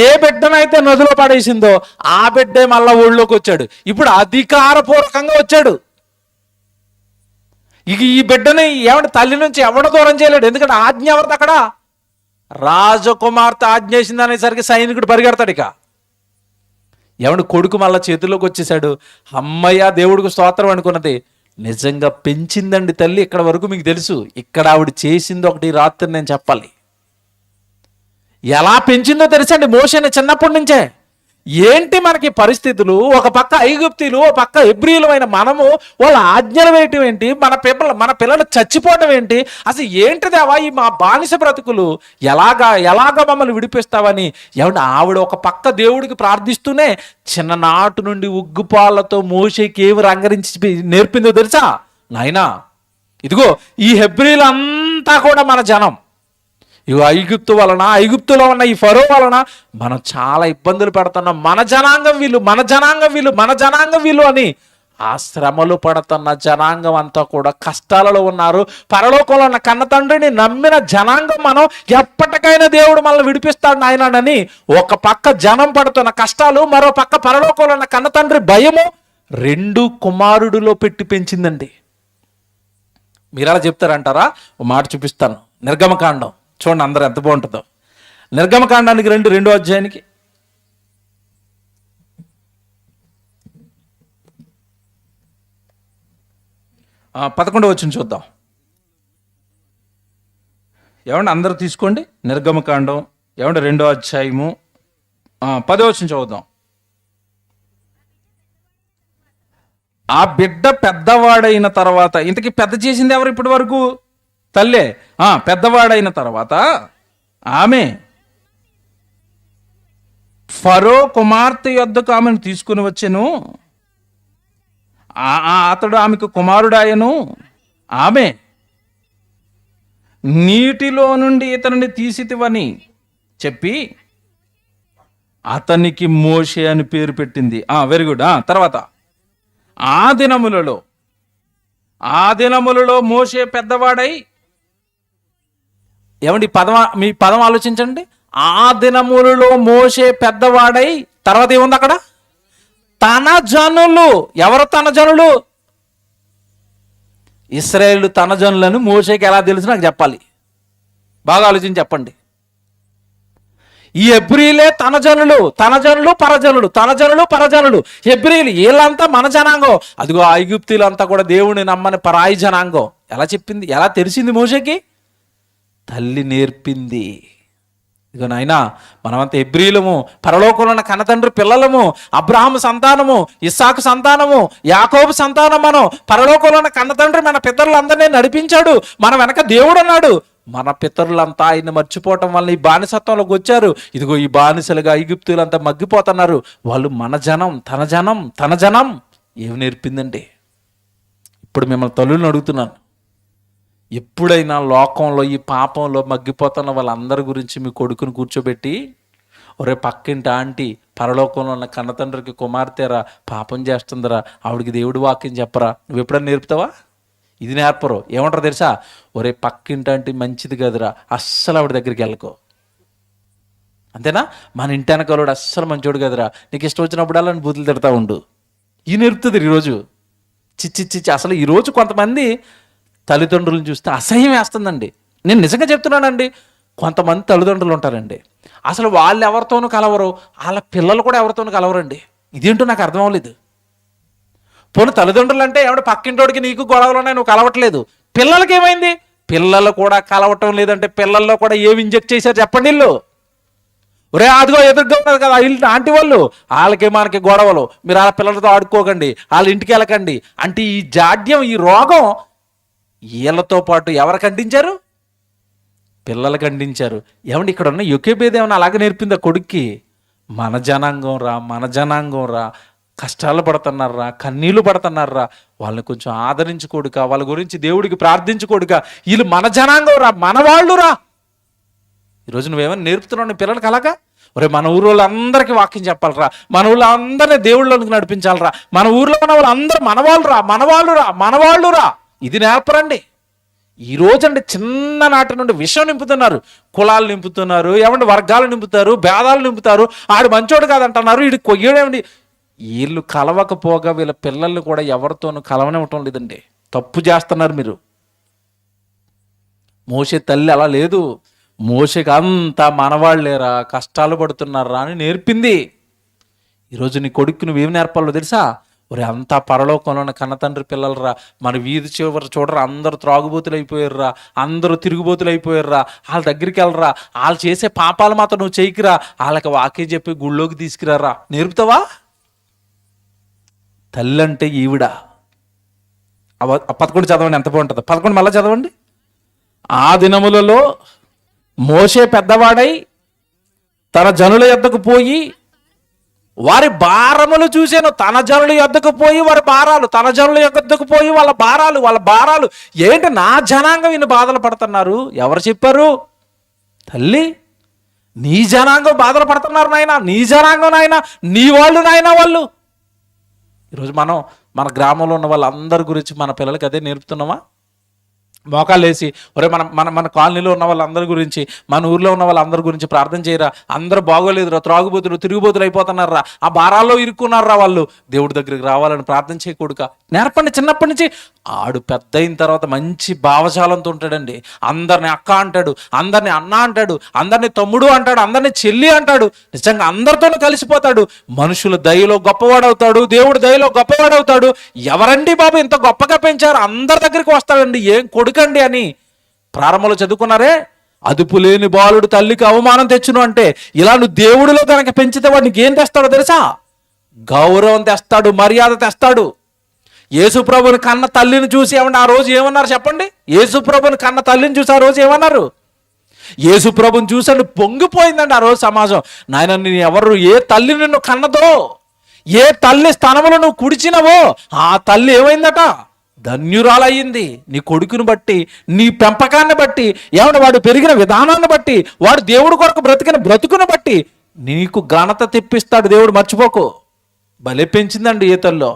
S1: ఏ బిడ్డనైతే నదిలో పడేసిందో ఆ బిడ్డే మళ్ళా ఊళ్ళోకి వచ్చాడు. ఇప్పుడు అధికారపూర్వకంగా వచ్చాడు. ఈ బిడ్డని తల్లి నుంచి ఎవడ దూరం చేయలేడు. ఎందుకంటే ఆజ్ఞ ఎవరిది అక్కడ? రాజకుమార్తె ఆజ్ఞ వేసింది అనేసరికి సైనికుడు పరిగెడతాడు. ఇక కొడుకు మళ్ళా చేతుల్లోకి వచ్చేసాడు. అమ్మయ్య దేవుడికి స్తోత్రం అనుకున్నది. నిజంగా పెంచిందండి తల్లి. ఇక్కడ వరకు మీకు తెలుసు. ఇక్కడ ఆవిడ చేసింది ఒకటి రాత్రి నేను చెప్పాలి. ఎలా పెంచిందో తెలుసండి మోషేని చిన్నప్పటి నుంచే. ఏంటి మనకి పరిస్థితులు? ఒక పక్క ఐగుప్తీలు, ఒక పక్క హెబ్రీలు అయిన మనము వాళ్ళ ఆజ్ఞలు వేయటం ఏంటి, మన పిల్లలు చచ్చిపోవటం ఏంటి? అసలు ఏంటిదేవా ఈ మా బానిస బ్రతుకులు? ఎలాగా మమ్మల్ని విడిపిస్తావని ఆవిడ ఒక పక్క దేవుడికి ప్రార్థిస్తూనే చిన్ననాటు నుండి ఉగ్గుపాలతో మోషేకి ఏమి రంగరించి నేర్పిందో తెలుసా? నాయనా ఇదిగో ఈ హెబ్రీలంతా కూడా మన జనం. ఐగుప్తులో ఉన్న ఈ ఫరో వలన మనం చాలా ఇబ్బందులు పెడుతున్నాం. మన జనాంగం వీళ్ళు అని ఆ శ్రమలు పడుతున్న జనాంగం అంతా కూడా కష్టాలలో ఉన్నారు. పరలోకంలో ఉన్న కన్న తండ్రిని నమ్మిన జనాంగం మనం ఎప్పటికైనా దేవుడు మనల్ని విడిపిస్తాడు నాయనని ఒక పక్క జనం పడుతున్న కష్టాలు, మరో పక్క పరలోకంలో ఉన్న కన్న తండ్రి భయము, 2 కుమారుడిలో పెట్టి పెంచిందండి. మీరు అలా చెప్తారంటారా? ఒక మాట చూపిస్తాను. నిర్గమకాండం చూడండి, అందరూ ఎంత బాగుంటుందో. నిర్గమకాండానికి 2వ అధ్యాయానికి 11వ వచనం చూద్దాం. అందరూ తీసుకోండి. నిర్గమకాండం 2వ అధ్యాయము 10వ వచనం చదువుదాం. ఆ బిడ్డ పెద్దవాడైన తర్వాత, ఇంతకీ పెద్ద చేసింది ఎవరు ఇప్పటి వరకు? తల్లే. పెద్దవాడైన తర్వాత ఆమె
S2: ఫరో కుమార్తె యొద్దకు ఆమెను తీసుకుని వచ్చెను. అతడు ఆమెకు కుమారుడాయను. ఆమె నీటిలో నుండి ఇతనిని తీసితివని చెప్పి అతనికి మోషే అని పేరు పెట్టింది. Very good. తర్వాత ఆ దినములలో మోషే పెద్దవాడై, ఏమండి మీ పదం ఆలోచించండి. ఆ దినములలో మోషే పెద్దవాడై, తర్వాత ఏముంది అక్కడ? తన జనులు. ఎవరు తన జనులు? ఇశ్రాయేలు తన జనులను మోషేకి ఎలా తెలుసు నాకు చెప్పాలి. బాగా ఆలోచించి చెప్పండి. ఈ హెబ్రీలే తన జనులు, పరజనులు. హెబ్రీలు వీళ్ళంతా మన జనాంగం. అదిగో ఐగుప్తీలంతా కూడా దేవుని నమ్మని పరాయి జనాంగం. ఎలా తెలిసింది మోషేకి? తల్లి నేర్పింది. ఇదిగో నాయనా, మనమంతా హెబ్రీలము, పరలోకంలో ఉన్న కన్నతండ్రి పిల్లలము, అబ్రహాము సంతానము, ఇస్సాకు సంతానము, యాకోబు సంతానం. మనం పరలోకంలో ఉన్న కన్నతండ్రి మన పితరులందరినీ నడిపించాడు. మన వెనక దేవుడు ఉన్నాడు. మన పితరులంతా ఆయన మర్చిపోవటం వల్ల ఈ బానిసత్వంలోకి వచ్చారు. ఇదిగో ఈ బానిసలుగా ఐగుప్తులంతా మగ్గిపోతున్నారు. వాళ్ళు మన జనం, తన జనం. ఏమి నేర్పిందండి? ఇప్పుడు మిమ్మల్ని తల్లులను అడుగుతున్నాను, ఎప్పుడైనా లోకంలో ఈ పాపంలో మగ్గిపోతున్న వాళ్ళందరి గురించి మీ కొడుకుని కూర్చోబెట్టి, ఒరే పక్కింటి ఆంటీ పరలోకంలో ఉన్న కన్నతండ్రికి కుమార్తెరా పాపం చేస్తుందిరా, ఆవిడికి దేవుడి వాక్యం చెప్పరా, నువ్వు ఎప్పుడైనా నేర్పుతావా? ఇది నేర్పరు. ఏమంటారు తెలుసా? ఒరే పక్కింటి ఆంటీ మంచిది కదరా, అస్సలు ఆవిడ దగ్గరికి వెళ్ళకో. అంతేనా? మన ఇంటి వెనకాలోడు అస్సలు మంచోడు కదరా, నీకు ఇష్టం వచ్చినప్పుడల్లా బూతులు తిడతా ఉండు. ఈ నేర్పుతుంది ఈరోజు. చిచ్చి. అసలు ఈరోజు కొంతమంది తల్లిదండ్రులను చూస్తే అసహ్యం వేస్తుందండి. నేను నిజంగా చెప్తున్నానండి. కొంతమంది తల్లిదండ్రులు ఉంటారండి, అసలు వాళ్ళు ఎవరితోనూ కలవరు, వాళ్ళ పిల్లలు కూడా ఎవరితోనూ కలవరండి. ఇదేంటో నాకు అర్థం అవ్వలేదు. పోనీ తల్లిదండ్రులు అంటే ఏమంటే పక్కింటోడికి నీకు గొడవలు ఉన్నాయి, నువ్వు కలవట్లేదు. పిల్లలకి ఏమైంది? పిల్లలు కూడా కలవటం లేదంటే పిల్లల్లో కూడా ఏమి ఇంజెక్ట్ చేశారు చెప్పండి వీళ్ళు? ఒరే అదిగో ఎదురుగా ఉన్నారు కదా వీళ్ళు ఆంటీ వాళ్ళు, వాళ్ళకి మనకి గొడవలు, మీరు వాళ్ళ పిల్లలతో ఆడుకోకండి, వాళ్ళ ఇంటికి వెళ్ళకండి అంటే ఈ జాడ్యం, ఈ రోగం వీళ్ళతో పాటు ఎవరు ఖండించారు? పిల్లలు ఖండించారు. ఏమండి ఇక్కడ ఉన్న యొకేబేది ఏమన్నా అలాగే నేర్పిందా కొడుక్కి? మన జనాంగం రా, కష్టాలు పడుతున్నారా, కన్నీళ్లు పడుతున్నారా, వాళ్ళని కొంచెం ఆదరించుకోడుక, వాళ్ళ గురించి దేవుడికి ప్రార్థించుకోడుక, వీళ్ళు మన జనాంగం రా, మన వాళ్ళు రా. ఈరోజు నువ్వేమైనా నేర్పుతున్నావు నీ పిల్లలకి అలాగా? ఒరే మన ఊరు వాళ్ళందరికీ వాక్యం చెప్పాలరా, మన ఊళ్ళో అందరినీ దేవుళ్ళలోకి నడిపించాలరా, మన ఊర్లో ఉన్న వాళ్ళందరూ మనవాళ్ళు రా. ఇది నేర్పరండి. ఈ రోజండి చిన్ననాటి నుండి విషయం నింపుతున్నారు, కులాలు నింపుతున్నారు, ఏమంటే వర్గాలు నింపుతారు, భేదాలు నింపుతారు. ఆడు మంచోడు కాదంటున్నారు, వీడు కొయ్యడేమండి. వీళ్ళు కలవకపోగా వీళ్ళ పిల్లల్ని కూడా ఎవరితోనూ కలవనివ్వటం లేదండి. తప్పు చేస్తున్నారు మీరు. మోషే తల్లి అలా లేదు. మోషేకి అంతా మనవాళ్ళేరా, కష్టాలు పడుతున్నారా అని నేర్పింది. ఈరోజు నీ కొడుకు నువ్వేం నేర్పాలో తెలుసా? ఒరే అంతా పరలోకంలో ఉన్న కన్నతండ్రి పిల్లలరా, మన వీధి చివరి చూడరా, అందరూ త్రాగుబోతులు అయిపోయారురా, అందరూ తిరుగుబోతులు అయిపోయారురా, వాళ్ళ దగ్గరికి వెళ్ళరా, వాళ్ళు చేసే పాపాలు మాత్రం నువ్వు చేయకిరా, వాళ్ళకి వాక్యం చెప్పి గుళ్ళోకి తీసుకురారా. నేర్పుతావా? తల్లి అంటే ఈవిడ. 11 చదవండి, ఎంత బాగుంటుందో. 11 మళ్ళీ చదవండి. ఆ దినములలో మోషే పెద్దవాడై తన జనుల యొద్దకు పోయి వారి భారములు చూశాను. తన జనుల యొద్దకు పోయి వారి భారాలు, తన జనుల యొద్దకు పోయి వాళ్ళ భారాలు ఏంటి? నా జనాంగం ఇన్ని బాధలు పడుతున్నారు. ఎవరు చెప్పారు? తల్లి. నీ జనాంగం బాధలు పడుతున్నారు నాయన, నీ జనాంగం నాయన, నీ వాళ్ళు నాయన వాళ్ళు. ఈరోజు మనం మన గ్రామంలో ఉన్న వాళ్ళందరి గురించి మన పిల్లలకి అదే నేర్పుతున్నామా? మోకాలు వేసి ఒరే మన కాలనీలో ఉన్న వాళ్ళందరి గురించి, మన ఊర్లో ఉన్న వాళ్ళందరి గురించి ప్రార్థన చేయరా, అందరూ బాగోలేదురా, త్రాగుబోతులు తిరుగుబోతులు అయిపోతున్నారా, ఆ భారాల్లో ఇరుక్కున్నారా, వాళ్ళు దేవుడి దగ్గరికి రావాలని ప్రార్థన చేయకూడక నేర్పండి చిన్నప్పటి నుంచి. ఆడు పెద్ద అయిన తర్వాత మంచి భావజాలంతో ఉంటాడండి. అందరిని అక్క అంటాడు, అందరిని అన్న అంటాడు, అందరిని తమ్ముడు అంటాడు, అందరిని చెల్లి అంటాడు. నిజంగా అందరితోనూ కలిసిపోతాడు. మనుషుల దయలో గొప్పవాడవుతాడు, దేవుడి దయలో గొప్పవాడవుతాడు. ఎవరండి బాబు ఇంత గొప్పగా పెంచారు? అందరి దగ్గరికి వస్తాడండి. ఏం కొడుకండి అని ప్రారంభంలో చదువుకున్నారే, అదుపు లేని బాలుడు తల్లికి అవమానం తెచ్చును అంటే, ఇలా నువ్వు దేవుడిలో కనుక పెంచితే వాడు నీకేం తెస్తాడో తెలుసా? గౌరవం తెస్తాడు, మర్యాద తెస్తాడు. యేసుప్రభుని కన్న తల్లిని చూసి ఏమన్నా ఆ రోజు ఏమన్నారు చెప్పండి? యేసుప్రభుని కన్న తల్లిని చూసి ఆ రోజు ఏమన్నారు? యేసు ప్రభుని చూసండి పొంగిపోయిందండి ఆ రోజు సమాజం. నాయన నేను ఎవరు, ఏ తల్లి నిన్ను కన్నదో, ఏ తల్లి స్థానంలో నువ్వు కుడిచినవో ఆ తల్లి ఏమైందట, ధన్యురాలయ్యింది. నీ కొడుకుని బట్టి, నీ పెంపకాన్ని బట్టి, ఏమన్నా వాడు పెరిగిన విధానాన్ని బట్టి, వాడు దేవుడి కొరకు బ్రతికిన బ్రతుకుని బట్టి నీకు ఘనత తెప్పిస్తాడు దేవుడు, మర్చిపోకు. భలే పెంచిందండి ఏ తల్లో.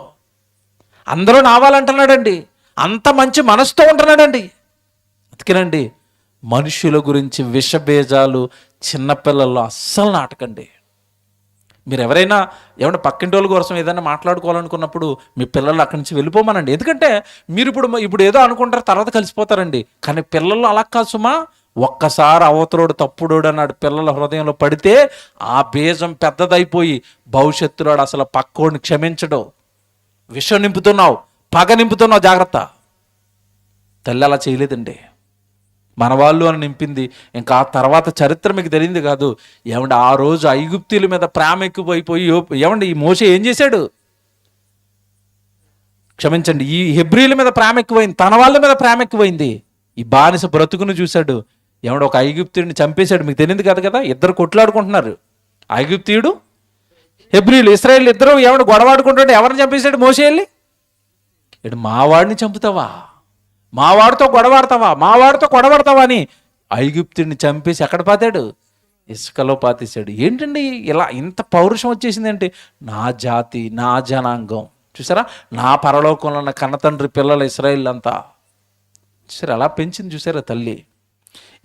S2: అందరూ నావాలంటున్నాడండి, అంత మంచి మనసుతో ఉంటున్నాడండి. అందుకేనండి మనుషుల గురించి విషబీజాలు చిన్నపిల్లల్లో అస్సలు నాటకండి. మీరు ఎవరైనా ఏమన్నా పక్కింటి వాళ్ళ కోసం ఏదైనా మాట్లాడుకోవాలనుకున్నప్పుడు మీ పిల్లలు అక్కడి నుంచి వెళ్ళిపోమనండి. ఎందుకంటే మీరు ఇప్పుడు ఏదో అనుకుంటారు, తర్వాత కలిసిపోతారండి. కానీ పిల్లలు అలా కాదు సుమా. ఒక్కసారి అవతలోడు తప్పుడోడు అన్నాడు పిల్లల హృదయంలో పడితే ఆ బీజం పెద్దదైపోయి భవిష్యత్తులో అసలు పక్కోడిని క్షమించడు. విషం నింపుతున్నావు, పగ నింపుతున్నావు, జాగ్రత్త. తల్లి అలా చేయలేదండి, మన వాళ్ళు అని నింపింది. ఇంకా ఆ తర్వాత చరిత్ర మీకు తెలియదు కాదు. ఏమంటే ఆ రోజు ఐగుప్తీల మీద ప్రేమ ఎక్కువైపోయి ఏమంటే ఈ మోషే ఏం చేశాడు, క్షమించండి, ఈ హెబ్రీల మీద ప్రేమ ఎక్కువైంది, తన వాళ్ళ మీద ప్రేమ ఎక్కువైంది. ఈ బానిస బ్రతుకును చూశాడు. ఏమంటే ఒక ఐగుప్తీయుడిని చంపేశాడు. మీకు తెలియదు కదా, ఇద్దరు కొట్లాడుకుంటున్నారు, ఐగుప్తీయుడు హెబ్రీలు, ఇశ్రాయేలు ఇద్దరు ఏమంటే గొడవాడుకుంటుంటే ఎవరిని చంపేశాడు మోషే వెళ్ళి. మావాడిని చంపుతావా, మావాడితో గొడవాడతావా, మావాడితో గొడవడతావా అని ఐగుప్తుడిని చంపేసి ఎక్కడ పాతాడు, ఇసుకలో పాతేశాడు. ఏంటండి ఇలా ఇంత పౌరుషం వచ్చేసింది అంటే, నా జాతి, నా జనాంగం, చూసారా, నా పరలోకంలో ఉన్న కన్నతండ్రి పిల్లల ఇశ్రాయేల్ అంతా, చూసారా అలా పెంచింది, చూసారా తల్లి.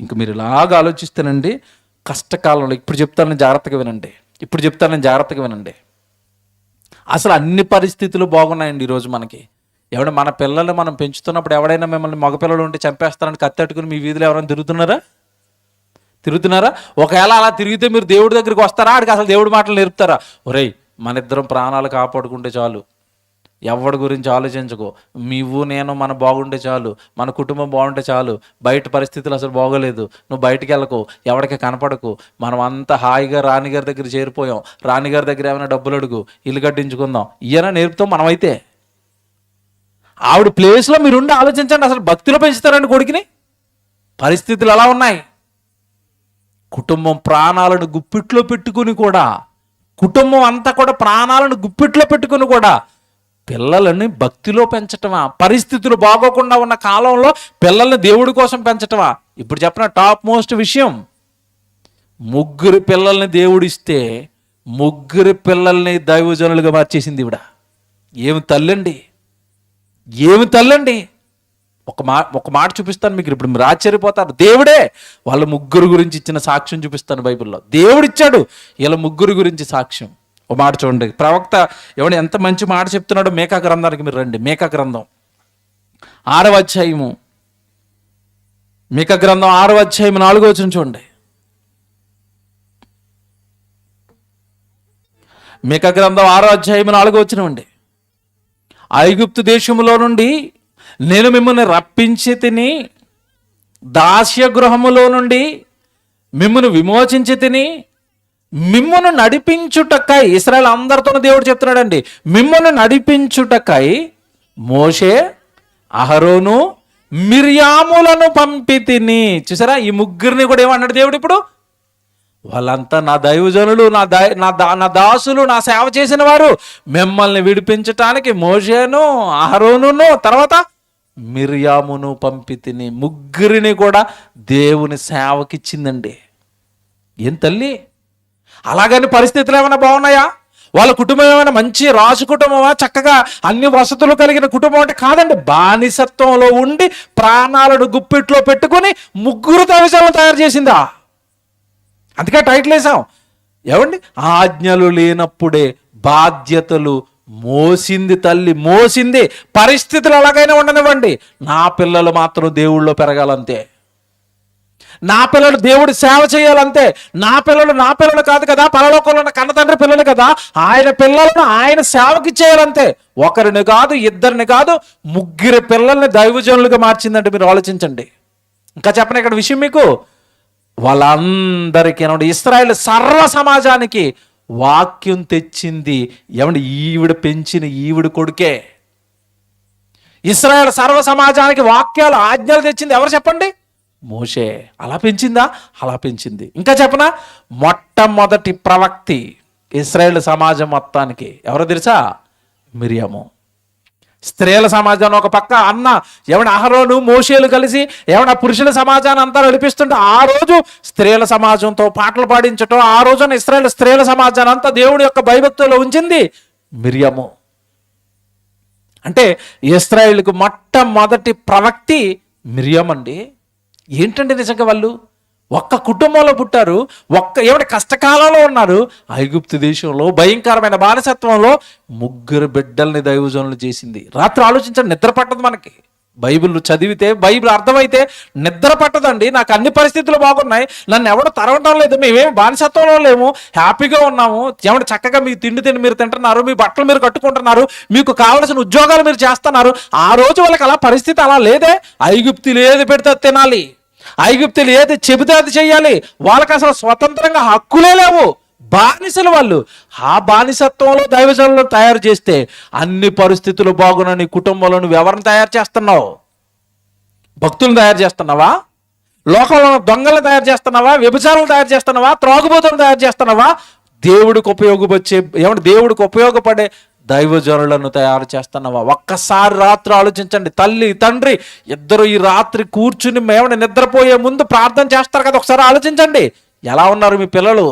S2: ఇంక మీరు ఇలాగ ఆలోచిస్తేనండి కష్టకాలంలో, ఇప్పుడు చెప్తాను జాగ్రత్తగా వినండి, అసలు అన్ని పరిస్థితులు బాగున్నాయండి ఈరోజు మనకి. ఎవడ మన పిల్లల్ని మనం పెంచుతున్నప్పుడు ఎవడైనా మిమ్మల్ని మగపిల్లలు ఉంటే చంపేస్తారని కత్తెట్టుకుని మీ వీధిలో ఎవరైనా తిరుగుతున్నారా? ఒకవేళ అలా తిరిగితే మీరు దేవుడి దగ్గరికి వస్తారా? ఆడికి అసలు దేవుడి మాటలు నేర్పుతారా? ఒరేయ్ మన ఇద్దరం ప్రాణాలు కాపాడుకుంటే చాలు, ఎవడి గురించి ఆలోచించుకో, నువ్వు నేను మన బాగుంటే చాలు, మన కుటుంబం బాగుంటే చాలు, బయట పరిస్థితులు అసలు బాగోలేదు, నువ్వు బయటికి వెళ్ళకు, ఎవరికి కనపడకు, మనం అంతా హాయిగా రాణిగారి దగ్గర చేరిపోయాం, రాణిగారి దగ్గర ఏమైనా డబ్బులు అడుగు, ఇల్లు కట్టించుకుందాం, ఇయన నేర్పుతాం మనమైతే. ఆవిడ ప్లేస్లో మీరుండి ఆలోచించండి, అసలు భక్తిలో పెంచుతారండి కొడుకుని. పరిస్థితులు ఎలా ఉన్నాయి. కుటుంబం ప్రాణాలను గుప్పిట్లో పెట్టుకుని కూడా, కుటుంబం అంతా కూడా ప్రాణాలను గుప్పిట్లో పెట్టుకుని కూడా పిల్లలని భక్తిలో పెంచటమా? పరిస్థితులు బాగోకుండా ఉన్న కాలంలో పిల్లల్ని దేవుడి కోసం పెంచటమా? ఇప్పుడు చెప్పిన టాప్ మోస్ట్ విషయం, 3 పిల్లల్ని దేవుడిస్తే 3 పిల్లల్ని దైవజనులుగా మార్చేసింది ఈవిడ. ఏమి తల్లండి. ఒక మాట చూపిస్తాను మీకు, ఇప్పుడు మీరు ఆశ్చర్యపోతారు. దేవుడే వాళ్ళ 3 గురించి ఇచ్చిన సాక్ష్యం చూపిస్తాను బైబిల్లో. దేవుడిచ్చాడు వీళ్ళ 3 గురించి సాక్ష్యం. ఒక మాట చూడండి, ప్రవక్త ఎవడు ఎంత మంచి మాట చెప్తున్నాడో మేకా గ్రంథానికి మీరు రండి. మేకా గ్రంథం 6వ అధ్యాయము, మేకా గ్రంథం 6వ అధ్యాయం 4వ వచనం చూడండి. మేకా గ్రంథం 6వ అధ్యాయం 4వ వచనం అండి. ఐగుప్తు దేశములో నుండి నేను మిమ్మల్ని రప్పించి తిని, దాస్య గృహములో నుండి మిమ్మల్ని విమోచించి తిని, మిమ్మల్ని నడిపించుటకై, ఇశ్రాయేలు అందరితో దేవుడు చెప్తున్నాడండి, మిమ్మల్ని నడిపించుటకై మోషే, అహరోను, మిర్యాములను పంపి తిని. చూసారా, ఈ 3 కూడా ఏమన్నాడు దేవుడు ఇప్పుడు? వాళ్ళంతా నా దైవజనులు, నా దాసులు, నా సేవ చేసిన వారు. మిమ్మల్ని విడిపించటానికి మోషేను, అహరోనును, తర్వాత మిర్యామును పంపి తిని. 3 కూడా దేవుని సేవకిచ్చిందండి. ఏం తల్లి! అలాగని పరిస్థితులు ఏమైనా బాగున్నాయా? వాళ్ళ కుటుంబం ఏమైనా మంచి రాజు కుటుంబమా, చక్కగా అన్ని వసతులు కలిగిన కుటుంబం అంటే కాదండి. బానిసత్వంలో ఉండి ప్రాణాలను గుప్పిట్లో పెట్టుకుని 3 దైవజనులను తయారు చేసిందా. అందుకే టైటిల్ వేసాం ఏమండి, ఆజ్ఞలు లేనప్పుడే బాధ్యతలు మోసింది తల్లి, మోసింది. పరిస్థితులు ఎలాగైనా ఉండనివ్వండి, నా పిల్లలు మాత్రం దేవుళ్ళో పెరగాలంతే, నా పిల్లలు దేవుడి సేవ చేయాలంతే. నా పిల్లలు కాదు కదా, పరలోకంలో ఉన్న కన్నతండ్రి పిల్లలు కదా, ఆయన పిల్లలను ఆయన సేవకి చేయాలంతే. ఒకరిని కాదు, 2 కాదు, 3 పిల్లల్ని దైవజనులుగా మార్చిందంటే మీరు ఆలోచించండి. ఇంకా చెప్పండి ఇక్కడ విషయం మీకు, వాళ్ళందరికీ ఇశ్రాయేలు సర్వ సమాజానికి వాక్యం తెచ్చింది ఏమండి, ఈవిడ పెంచిన ఈవిడ కొడుకే. ఇశ్రాయేలు సర్వ సమాజానికి వాక్యాలు, ఆజ్ఞలు తెచ్చింది ఎవరు చెప్పండి? మోషే. అలా పెంచిందా? అలా పెంచింది. ఇంకా చెప్పనా, మొట్టమొదటి ప్రవక్తి ఇశ్రాయేల్ సమాజం మొత్తానికి ఎవరో తెలుసా? మిరియాము. స్త్రీల సమాజాన్ని ఒక పక్క అన్న ఎవడ అహరోను మోషేలు కలిసి ఎవడ పురుషుల సమాజాన్ని అంతా నడిపిస్తుంటే, ఆ రోజు స్త్రీల సమాజంతో పాటలు పాడించటం, ఆ రోజున ఇశ్రాయేల్ స్త్రీల సమాజాన్ని అంతా దేవుడి యొక్క భయభక్తుల్లో ఉంచింది మిరియాము. అంటే ఇశ్రాయేలుకు మొట్టమొదటి ప్రవక్తి మిరియాం అండి. ఏంటంటే నిజంగా వాళ్ళు ఒక్క కుటుంబంలో పుట్టారు, ఎవరి కష్టకాలంలో ఉన్నారు. ఐగుప్తు దేశంలో భయంకరమైన బానిసత్వంలో 3 బిడ్డల్ని దైవజనులు చేసింది. రాత్రి ఆలోచించండి, నిద్ర పట్టదు మనకి. బైబిల్ చదివితే, బైబిల్ అర్థమైతే నిద్ర పట్టదండి. నాకు అన్ని పరిస్థితులు బాగున్నాయి, నన్ను ఎవడు తరవడం లేదు, మేమేమి బానిసత్వంలో లేము, హ్యాపీగా ఉన్నాము, ఎవడు చక్కగా మీ తిండి మీరు తింటున్నారు, మీ బట్టలు మీరు కట్టుకుంటున్నారు, మీకు కావలసిన ఉద్యోగాలు మీరు చేస్తున్నారు. ఆ రోజు వాళ్ళకి అలా పరిస్థితి అలా లేదే. ఐగుప్తులు ఏది పెడితే తినాలి, ఐగుప్తులు ఏది చెబితే అది చెయ్యాలి. వాళ్ళకి అసలు స్వతంత్రంగా హక్కులే లేవు, బానిసలు వాళ్ళు. ఆ బానిసత్వంలో దైవజనులను తయారు చేస్తే అన్ని పరిస్థితులు బాగున్న కుటుంబంలో నువ్వు ఎవరిని తయారు చేస్తున్నావు? భక్తులను తయారు చేస్తున్నావా? లోకంలో దొంగలను తయారు చేస్తున్నావా? వ్యభిచారులను తయారు చేస్తున్నావా? త్రాగుబోతులను తయారు చేస్తున్నావా? దేవుడికి ఉపయోగపడే దైవజనులను తయారు చేస్తున్నావా? ఒక్కసారి రాత్రి ఆలోచించండి. తల్లి తండ్రి ఇద్దరు ఈ రాత్రి కూర్చుని ఏమైనా నిద్రపోయే ముందు ప్రార్థన చేస్తారు కదా, ఒకసారి ఆలోచించండి. ఎలా ఉన్నారు మీ పిల్లలు?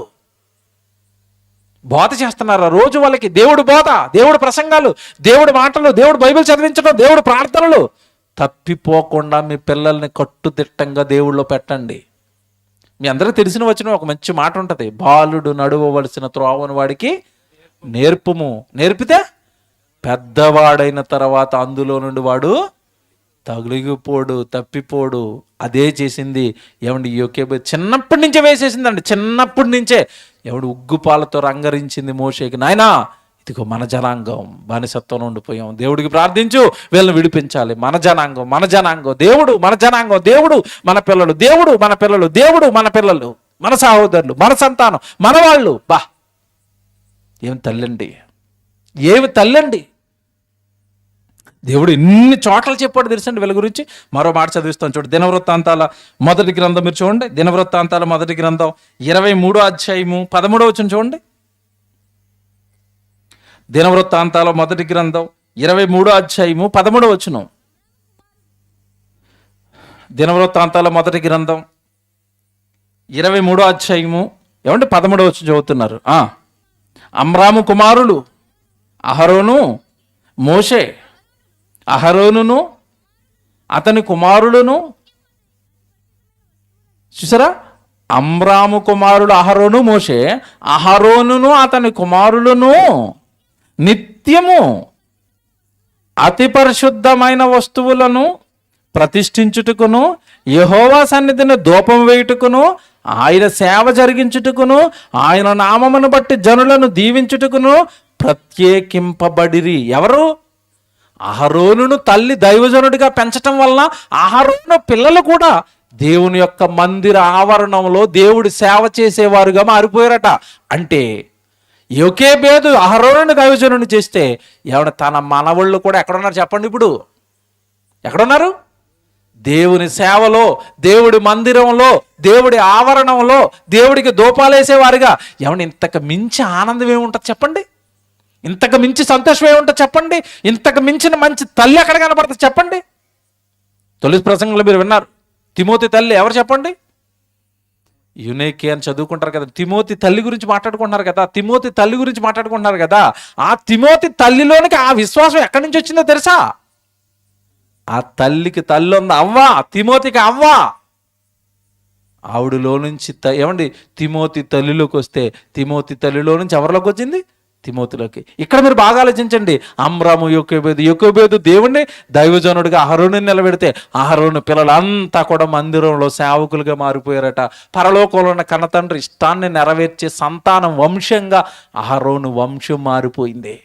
S2: బోధ చేస్తున్నారా రోజు వాళ్ళకి? దేవుడు బోధ, దేవుడు ప్రసంగాలు, దేవుడు మాటలు, దేవుడు బైబిల్ చదివించడం, దేవుడు ప్రార్థనలు. తప్పిపోకుండా మీ పిల్లల్ని కట్టుదిట్టంగా దేవుళ్ళో పెట్టండి. మీ అందరికీ తెలిసిన వచ్చిన ఒక మంచి మాట ఉంటుంది, బాలుడు నడువవలసిన త్రోవను వాడికి నేర్పుము, నేర్పితే పెద్దవాడైన తర్వాత అందులో నుండి వాడు తగిలిపోడు, తప్పిపోడు. అదే చేసింది యోకేబేదు. చిన్నప్పటి నుంచే వేసేసిందండి, చిన్నప్పటి నుంచే. ఉగ్గుపాలతో రంగరించింది మోషేకి, నాయనా ఇదిగో మన జనాంగం బానిసత్వం ఉండిపోయాం, దేవుడికి ప్రార్థించు, వీళ్ళని విడిపించాలి. మన జనాంగం దేవుడు, మన జనాంగం దేవుడు, మన పిల్లలు దేవుడు, మన పిల్లలు దేవుడు, మన పిల్లలు, మన సహోదరులు, మన సంతానం, మన వాళ్ళు. బా, ఏమి తల్లండి. దేవుడు ఎన్ని చోట్ల చెప్పాడు తెలుసండి వీళ్ళ గురించి. మరో మాట చదివిస్తాను చూడండి, దినవృత్తాంతాల మొదటి గ్రంథం మీరు చూడండి. దినవృత్తాంతాల మొదటి గ్రంథం 23వ అధ్యాయము 13వ వచనం చూడండి. దినవృత్తాంతాల మొదటి గ్రంథం 23వ అధ్యాయము 13వ వచనం. దినవృత్తాంతాల మొదటి గ్రంథం 23వ అధ్యాయము 13వ వచనం చదువుతున్నారు. అమ్రాము కుమారులు అహరోను మోషే, అహరోనును అతని కుమారులను, చూసారా, అమ్రాము కుమారుడు అహరోను మోషే, అహరోనును అతని కుమారులను నిత్యము అతి పరిశుద్ధమైన వస్తువులను ప్రతిష్ఠించుటకును, యెహోవా సన్నిధిని ధూపం వేయుటకును, ఆయన సేవ జరిగించుటకును, ఆయన నామమును బట్టి జనులను దీవించుటకును ప్రత్యేకింపబడిరి. ఎవరు? అహరోనును తల్లి దైవజనుడిగా పెంచటం వలన అహరోను పిల్లలు కూడా దేవుని యొక్క మందిర ఆవరణంలో దేవుడి సేవ చేసేవారుగా మారిపోయారట. అంటే యోకేబేదు అహరోనుని దైవజనుని చేస్తే తన మనవళ్ళు కూడా ఎక్కడున్నారు చెప్పండి? ఇప్పుడు ఎక్కడున్నారు? దేవుని సేవలో, దేవుడి మందిరంలో, దేవుడి ఆవరణంలో దేవుడికి ధూపాలేసేవారుగా. ఇంతకు మించి ఆనందం ఏముంటుంది చెప్పండి? ఇంతకు మించి సంతోషం ఏముంటుంది చెప్పండి? ఇంతకు మించిన మంచి తల్లి ఎక్కడ కనపడుతుంది చెప్పండి? తొలి ప్రసంగంలో మీరు విన్నారు, తిమోతి తల్లి ఎవరు చెప్పండి? యునేకే అని చదువుకుంటారు కదా, తిమోతి తల్లి గురించి మాట్లాడుకుంటున్నారు కదా, తిమోతి తల్లి గురించి మాట్లాడుకుంటున్నారు కదా. ఆ తిమోతి తల్లిలోనికి ఆ విశ్వాసం ఎక్కడి నుంచి వచ్చిందో తెలుసా? ఆ తల్లికి తల్లి ఉంది, అవ్వ. తిమోతికి అవ్వ. ఆవిడలో నుంచి తిమోతి తల్లిలోకి వస్తే, తిమోతి తల్లిలో నుంచి ఎవరిలోకి వచ్చింది? తిమోతిలోకి. ఇక్కడ మీరు బాగా ఆలోచించండి. అమ్రాము యోకేబేదు దేవుణ్ణి దైవజనుడిగా అహరోనుని నిలబెడితే అహరోను పిల్లలంతా కూడా మందిరంలో సేవకులుగా మారిపోయారట. పరలోకంలో ఉన్న కన్నతండ్రి ఇష్టాన్ని నెరవేర్చే సంతానం వంశంగా అహరోను వంశం మారిపోయింది.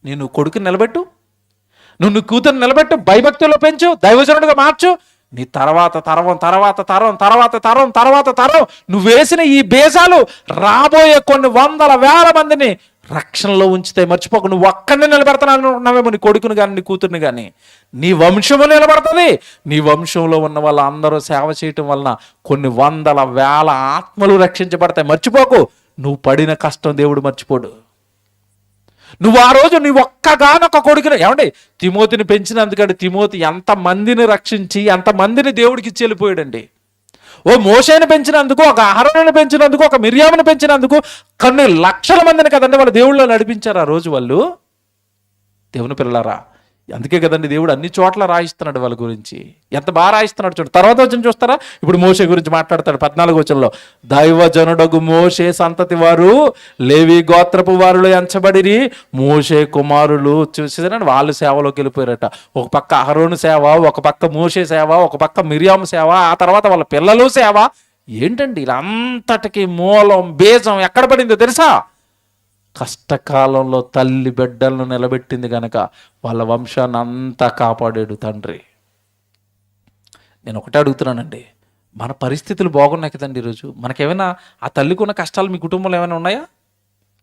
S2: నేను కొడుకుని నిలబెట్టు, నువ్వు కూతురు నిలబెట్టు, భయభక్తుల్లో పెంచు, దైవజనుడిగా మార్చు. నీ తర్వాత తరం నువ్వు వేసిన ఈ బేసాలు రాబోయే కొన్ని వందల వేల మందిని రక్షణలో ఉంచుతాయి. మర్చిపోకు, నువ్వు ఒక్కడిని నిలబెడతానన్నావేమో, నీ కొడుకుని కానీ నీ కూతుర్ని కానీ, నీ వంశము నిలబడుతుంది. నీ వంశంలో ఉన్న వాళ్ళందరూ సేవ చేయటం వలన కొన్ని వందల వేల ఆత్మలు రక్షించబడతాయి. మర్చిపోకు, నువ్వు పడిన కష్టం దేవుడు మర్చిపోడు. నువ్వు ఆ రోజు నీ ఒక్కగానొక్క కొడుకుని, ఏమండి తిమోతిని పెంచినందుకంటే తిమోతి ఎంతమందిని రక్షించి ఎంతమందిని దేవుడికి ఇచ్చి వెళ్ళిపోయాడండి. ఓ మోషేని పెంచినందుకు, ఒక అహరోనుని పెంచినందుకు, ఒక మిర్యాముని పెంచినందుకు కొన్ని లక్షల మందిని కదండి వాళ్ళు దేవుళ్ళో నడిపించారు ఆ రోజు వాళ్ళు. దేవుని పిల్లలారా, అందుకే కదండి దేవుడు అన్ని చోట్ల రాయిస్తున్నాడు వాళ్ళ గురించి. ఎంత బాగా రాయిస్తున్నాడు చూడండి. తర్వాత వచ్చిన చూస్తారా, ఇప్పుడు మోషే గురించి మాట్లాడతాడు 14వ వచనంలో. దైవజనుడగు మోషే సంతతి వారు లేవి గోత్రపు వారిలో ఎంచబడిరి, మోషే కుమారులు. చూసేదండి వాళ్ళు సేవలోకి వెళ్ళిపోయారట. ఒక పక్క అహరోను సేవ, ఒక పక్క మోషే సేవ, ఒక పక్క మిర్యాము సేవ, ఆ తర్వాత వాళ్ళ పిల్లలు సేవ. ఏంటండి ఇలా అంతటికి మూలం బీజం ఎక్కడ పడిందో తెలుసా? కష్టకాలంలో తల్లి బిడ్డలను నిలబెట్టింది కనుక వాళ్ళ వంశాన్ని అంతా కాపాడాడు తండ్రి. నేను ఒకటే అడుగుతున్నానండి, మన పరిస్థితులు బాగున్నాయి కదండి ఈరోజు. మనకేమైనా ఆ తల్లికి ఉన్న కష్టాలు మీ కుటుంబంలో ఏమైనా ఉన్నాయా?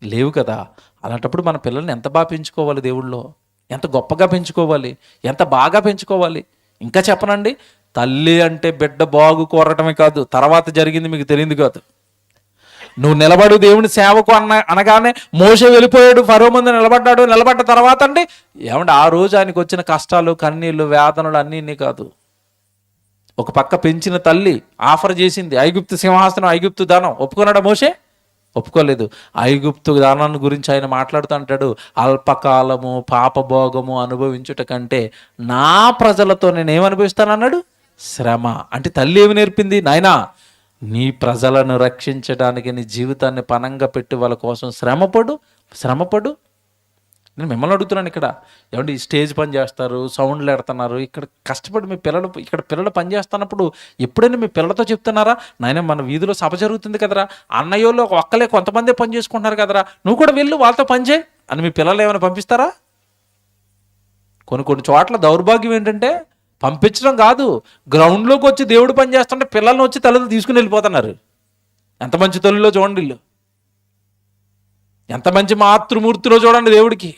S2: లేవు కదా. అలాంటప్పుడు మన పిల్లల్ని ఎంత బాగా పెంచుకోవాలి, దేవుళ్ళో ఎంత గొప్పగా పెంచుకోవాలి, ఎంత బాగా పెంచుకోవాలి. ఇంకా చెప్పనండి, తల్లి అంటే బిడ్డ బాగు కోరటమే కాదు, తర్వాత జరిగింది మీకు తెలియదు కాదు. నువ్వు నిలబడు దేవుని సేవకు అనగానే మోషే వెళ్ళిపోయాడు, ఫరో ముందు నిలబడ్డ తర్వాత అండి ఏమంటే ఆ రోజు ఆయనకు వచ్చిన కష్టాలు, కన్నీళ్ళు, వేదనలు అన్నీ కాదు. ఒక పక్క పెంచిన తల్లి ఆఫర్ చేసింది, ఐగుప్తు సింహాసనం, ఐగుప్తు దానం. ఒప్పుకున్నాడా మోషే? ఒప్పుకోలేదు. ఐగుప్తు దానాన్ని గురించి ఆయన మాట్లాడుతూ అంటాడు, అల్పకాలము పాపభోగము అనుభవించుట కంటే నా ప్రజలతో నేనేమనుభవిస్తానన్నాడు? శ్రమ. అంటే తల్లి ఏమి నేర్పింది? నాయనా, నీ ప్రజలను రక్షించడానికి నీ జీవితాన్ని పణంగా పెట్టి వాళ్ళ కోసం శ్రమపడు. నేను మిమ్మల్ని అడుగుతున్నాను ఇక్కడ, ఏమంటే ఈ స్టేజ్ పని చేస్తారు, సౌండ్లు ఎడుతున్నారు, ఇక్కడ కష్టపడి మీ పిల్లలు పని చేస్తున్నప్పుడు ఎప్పుడైనా మీ పిల్లలతో చెప్తున్నారా, నాయన మన వీధిలో సభ జరుగుతుంది కదరా, అన్నయ్యోళ్ళు ఒక్కలే కొంతమందే పని చేసుకుంటున్నారు కదరా, నువ్వు కూడా వెళ్ళు వాళ్ళతో పని చేయి అని మీ పిల్లలు ఏమైనా పంపిస్తారా? కొన్ని చోట్ల దౌర్భాగ్యం ఏంటంటే పంపించడం కాదు, గ్రౌండ్లోకి వచ్చి దేవుడు పని చేస్తుంటే పిల్లల్ని వచ్చి తల్లిని తీసుకుని వెళ్ళిపోతున్నారు. ఎంత మంచి తల్లిలో చూడండి వీళ్ళు, ఎంత మంచి మాతృమూర్తిలో చూడండి దేవుడికి.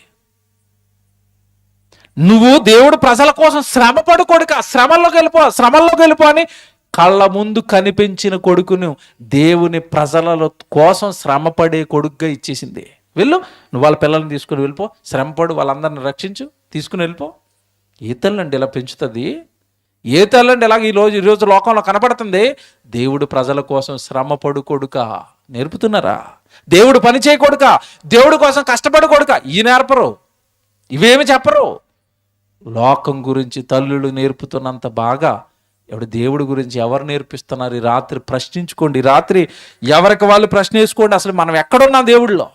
S2: నువ్వు దేవుడు ప్రజల కోసం శ్రమపడు కొడుక, శ్రమల్లోకి వెళ్ళిపో అని కళ్ళ ముందు కనిపించిన కొడుకును దేవుని ప్రజల కోసం శ్రమపడే కొడుకుగా ఇచ్చేసింది. వెళ్ళు, నువ్వు వాళ్ళ పిల్లల్ని తీసుకుని వెళ్ళిపో, శ్రమపడు, వాళ్ళందరిని రక్షించు, తీసుకుని వెళ్ళిపో. ఏ తల్లండి ఇలా పెంచుతుంది? ఏ తల్లండి ఇలాగ ఈరోజు లోకంలో కనపడుతుంది? దేవుడు ప్రజల కోసం శ్రమపడు కొడుక నేర్పుతున్నారా? దేవుడు పని చేయ కొడుక, దేవుడి కోసం కష్టపడు కొడుక, ఈ నేర్పరు, ఇవేమి చెప్పరు. లోకం గురించి తల్లులు నేర్పుతున్నంత బాగా ఎవడు దేవుడి గురించి ఎవరు నేర్పిస్తున్నారు? ఈ రాత్రి ప్రశ్నించుకోండి. ఈ రాత్రి ఎవరికి వాళ్ళు ప్రశ్న వేసుకోండి, అసలు మనం ఎక్కడున్నాం దేవుళ్ళో.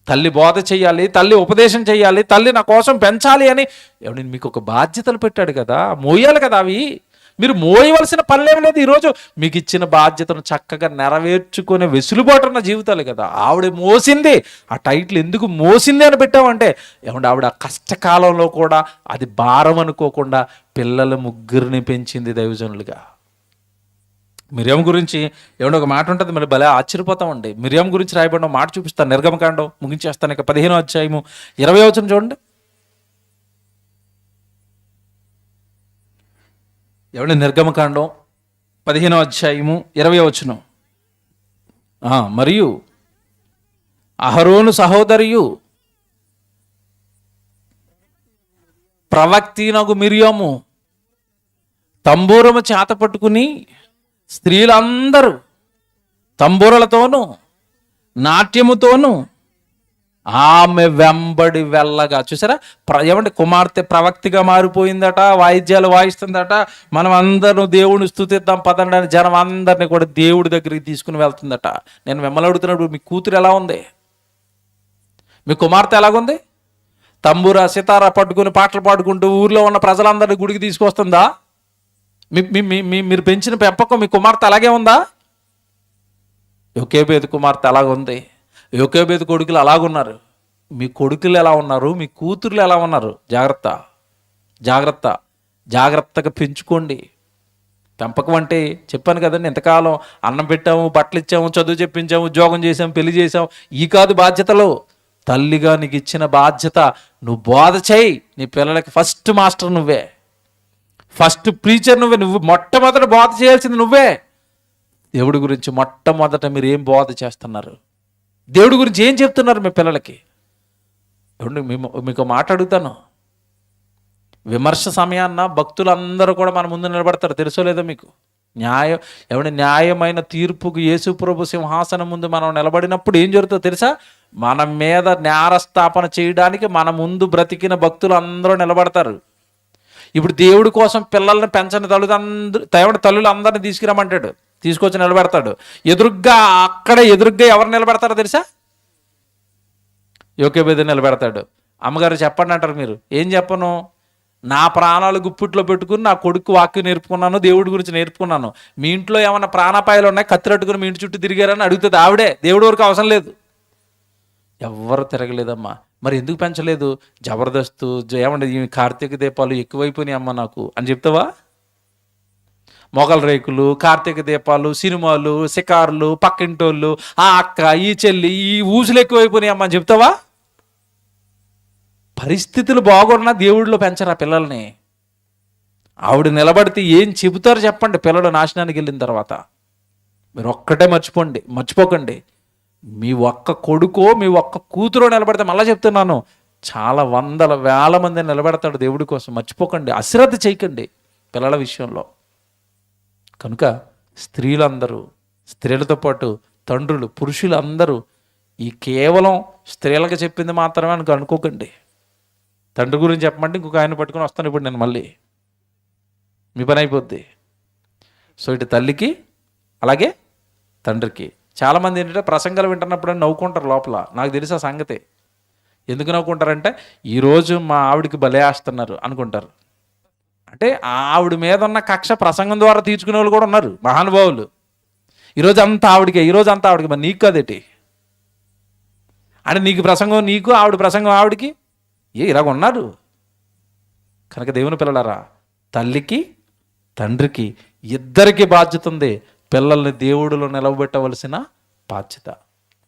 S2: తల్లి బోధ చెయ్యాలి, తల్లి ఉపదేశం చెయ్యాలి, తల్లి నా కోసం పెంచాలి అని ఎవడు మీకు ఒక బాధ్యతలు పెట్టాడు కదా, మోయాలి కదా. అవి మీరు మోయవలసిన పనులేం లేదు. ఈరోజు మీకు ఇచ్చిన బాధ్యతను చక్కగా నెరవేర్చుకునే వెసులుబాటున్న జీవితాలు కదా. ఆవిడ మోసింది, ఆ టైటిల్ ఎందుకు మోసింది అని పెట్టామంటే ఏమంటే ఆవిడ ఆ కష్టకాలంలో కూడా అది భారం అనుకోకుండా పిల్లల ముగ్గురిని పెంచింది దైవజనులుగా. మిరియం గురించి ఏమన్నా ఒక మాట ఉంటుంది, మరి భలే ఆశ్చర్యపోతామండి. మిరియం గురించి రాయబడిన మాట చూపిస్తాను, నిర్గమకాండం ముగించేస్తాను. ఇక 15వ అధ్యాయము 20వ వచనం చూడండి. ఏమండి నిర్గమకాండం 15వ అధ్యాయము 20వ వచనం. మరియు అహరోను సహోదరియు ప్రవక్తినగు మిరియాము తంబూరము చేత పట్టుకుని స్త్రీలందరూ తంబూరలతోనూ నాట్యముతోనూ ఆమె వెంబడి వెళ్ళగా. చూసారా, ఏమంటే కుమార్తె ప్రవక్తిగా మారిపోయిందట, వాయిద్యాలు వాయిస్తుందట, మనం అందరం దేవుని స్తుతిద్దాం పదండి అని జనం అందరినీ కూడా దేవుడి దగ్గరికి తీసుకుని వెళ్తుందట. నేను మిమ్మల్ని అడుగుతున్నప్పుడు మీ కూతురు ఎలా ఉంది? మీ కుమార్తె ఎలాగుంది? తంబూరా సితారా పట్టుకుని పాటలు పాడుకుంటూ ఊర్లో ఉన్న ప్రజలందరినీ గుడికి తీసుకొస్తుందా? మీరు పెంచిన పెంపకం మీ కుమార్తె అలాగే ఉందా? యోకేబేదు కుమార్తె అలాగుంది, యోకేబేదు కొడుకులు అలాగున్నారు. మీ కొడుకులు ఎలా ఉన్నారు? మీ కూతుర్లు ఎలా ఉన్నారు? జాగ్రత్తగా పెంచుకోండి. పెంపకం అంటే చెప్పాను కదండి, ఎంతకాలం అన్నం పెట్టాము, బట్టలు ఇచ్చాము, చదువు చెప్పించాము, ఉద్యోగం చేసాము, పెళ్లి చేసాము. ఈ కాదు బాధ్యతలు. తల్లిగా నీకు ఇచ్చిన బాధ్యత, నువ్వు బోధ చేయి. నీ పిల్లలకి ఫస్ట్ మాస్టర్ నువ్వే, ఫస్ట్ ప్రీచర్ నువ్వే. నువ్వు మొట్టమొదట బోధ చేయాల్సింది నువ్వే. దేవుడి గురించి మొట్టమొదట మీరు ఏం బోధ చేస్తున్నారు? దేవుడి గురించి ఏం చెప్తున్నారు మీ పిల్లలకి? మీకు మాట అడుగుతాను. విమర్శ సమయాన్న భక్తులందరూ కూడా మన ముందు నిలబడతారు, తెలుసో లేదో మీకు? న్యాయమైన తీర్పుకు యేసు ప్రభు సింహాసనం ముందు మనం నిలబడినప్పుడు ఏం జరుగుతుందో తెలుసా? మన మీద నేరస్థాపన చేయడానికి మన ముందు బ్రతికిన భక్తులు అందరూ నిలబడతారు. ఇప్పుడు దేవుడి కోసం పిల్లల్ని పెంచని తల్లులు అందరిని తీసుకురమ్మంటాడు, తీసుకొచ్చి నిలబెడతాడు. ఎదురుగ్గా ఎవరు నిలబెడతారో తెలుసా? యోకేబేద నిలబెడతాడు. అమ్మగారు చెప్పండి అంటారు. మీరు ఏం చెప్పను? నా ప్రాణాలు గుప్పిట్లో పెట్టుకుని నా కొడుకు వాక్యం నేర్పుకున్నాను, దేవుడి గురించి నేర్పుకున్నాను. మీ ఇంట్లో ఏమన్నా ప్రాణాపాయాలు ఉన్నాయి, కత్తిరట్టుకుని మీ ఇంటి చుట్టూ తిరిగారని అడుగుతుంది ఆవిడే. దేవుడి వరకు అవసరం లేదు. ఎవ్వరు తిరగలేదమ్మా. మరి ఎందుకు పెంచలేదు? జబర్దస్తు ఏమంటే ఈ కార్తీక దీపాలు ఎక్కువైపోయినాయి అమ్మ నాకు అని చెప్తావా? మొగల రేకులు, కార్తీక దీపాలు, సినిమాలు, షికారులు, పక్కింటోళ్ళు, ఆ అక్క, ఈ చెల్లి, ఈ ఊసులు ఎక్కువైపోయినాయి అమ్మ అని చెప్తావా? పరిస్థితులు బాగున్నా దేవుడిలో పెంచరా పిల్లల్ని? ఆవిడ నిలబడితే ఏం చెబుతారు చెప్పండి పిల్లలు నాశనానికి వెళ్ళిన తర్వాత? మీరు ఒక్కటే మర్చిపోకండి. మీ ఒక్క కొడుకో మీ ఒక్క కూతురో నిలబడితే, మళ్ళీ చెప్తున్నాను, చాలా వందల వేల మంది నిలబెడతాడు దేవుడి కోసం. మర్చిపోకండి, అశ్రద్ధ చేయకండి పిల్లల విషయంలో. కనుక స్త్రీలతో పాటు తండ్రులు, పురుషులందరూ ఈ కేవలం స్త్రీలకు చెప్పింది మాత్రమే అని అనుకోకండి. తండ్రి గురించి చెప్పమంటే ఇంకొక ఆయన పట్టుకొని వస్తాను ఇప్పుడు నేను, మళ్ళీ మీ పని అయిపోద్ది. సో ఇటు తల్లికి అలాగే తండ్రికి. చాలామంది ఏంటంటే ప్రసంగాలు వింటున్నప్పుడు నవ్వుకుంటారు లోపల. నాకు తెలిసి ఆ సంగతి. ఎందుకు నవ్వుకుంటారంటే, ఈరోజు మా ఆవిడికి బలే వేస్తున్నారు అనుకుంటారు. అంటే ఆవిడ మీద ఉన్న కక్ష ప్రసంగం ద్వారా తీర్చుకునే వాళ్ళు కూడా ఉన్నారు, మహానుభావులు. ఈరోజు అంతా ఆవిడికి, మరి నీకు కదేటి అంటే? నీకు ప్రసంగం నీకు, ఆవిడ ప్రసంగం ఆవిడికి, ఇలాగ ఉన్నారు. కనుక దేవుని పిల్లలారా, తల్లికి తండ్రికి ఇద్దరికి బాధ్యత ఉంది. పిల్లల్ని దేవుడిలో నిలవబెట్టవలసిన బాధ్యత.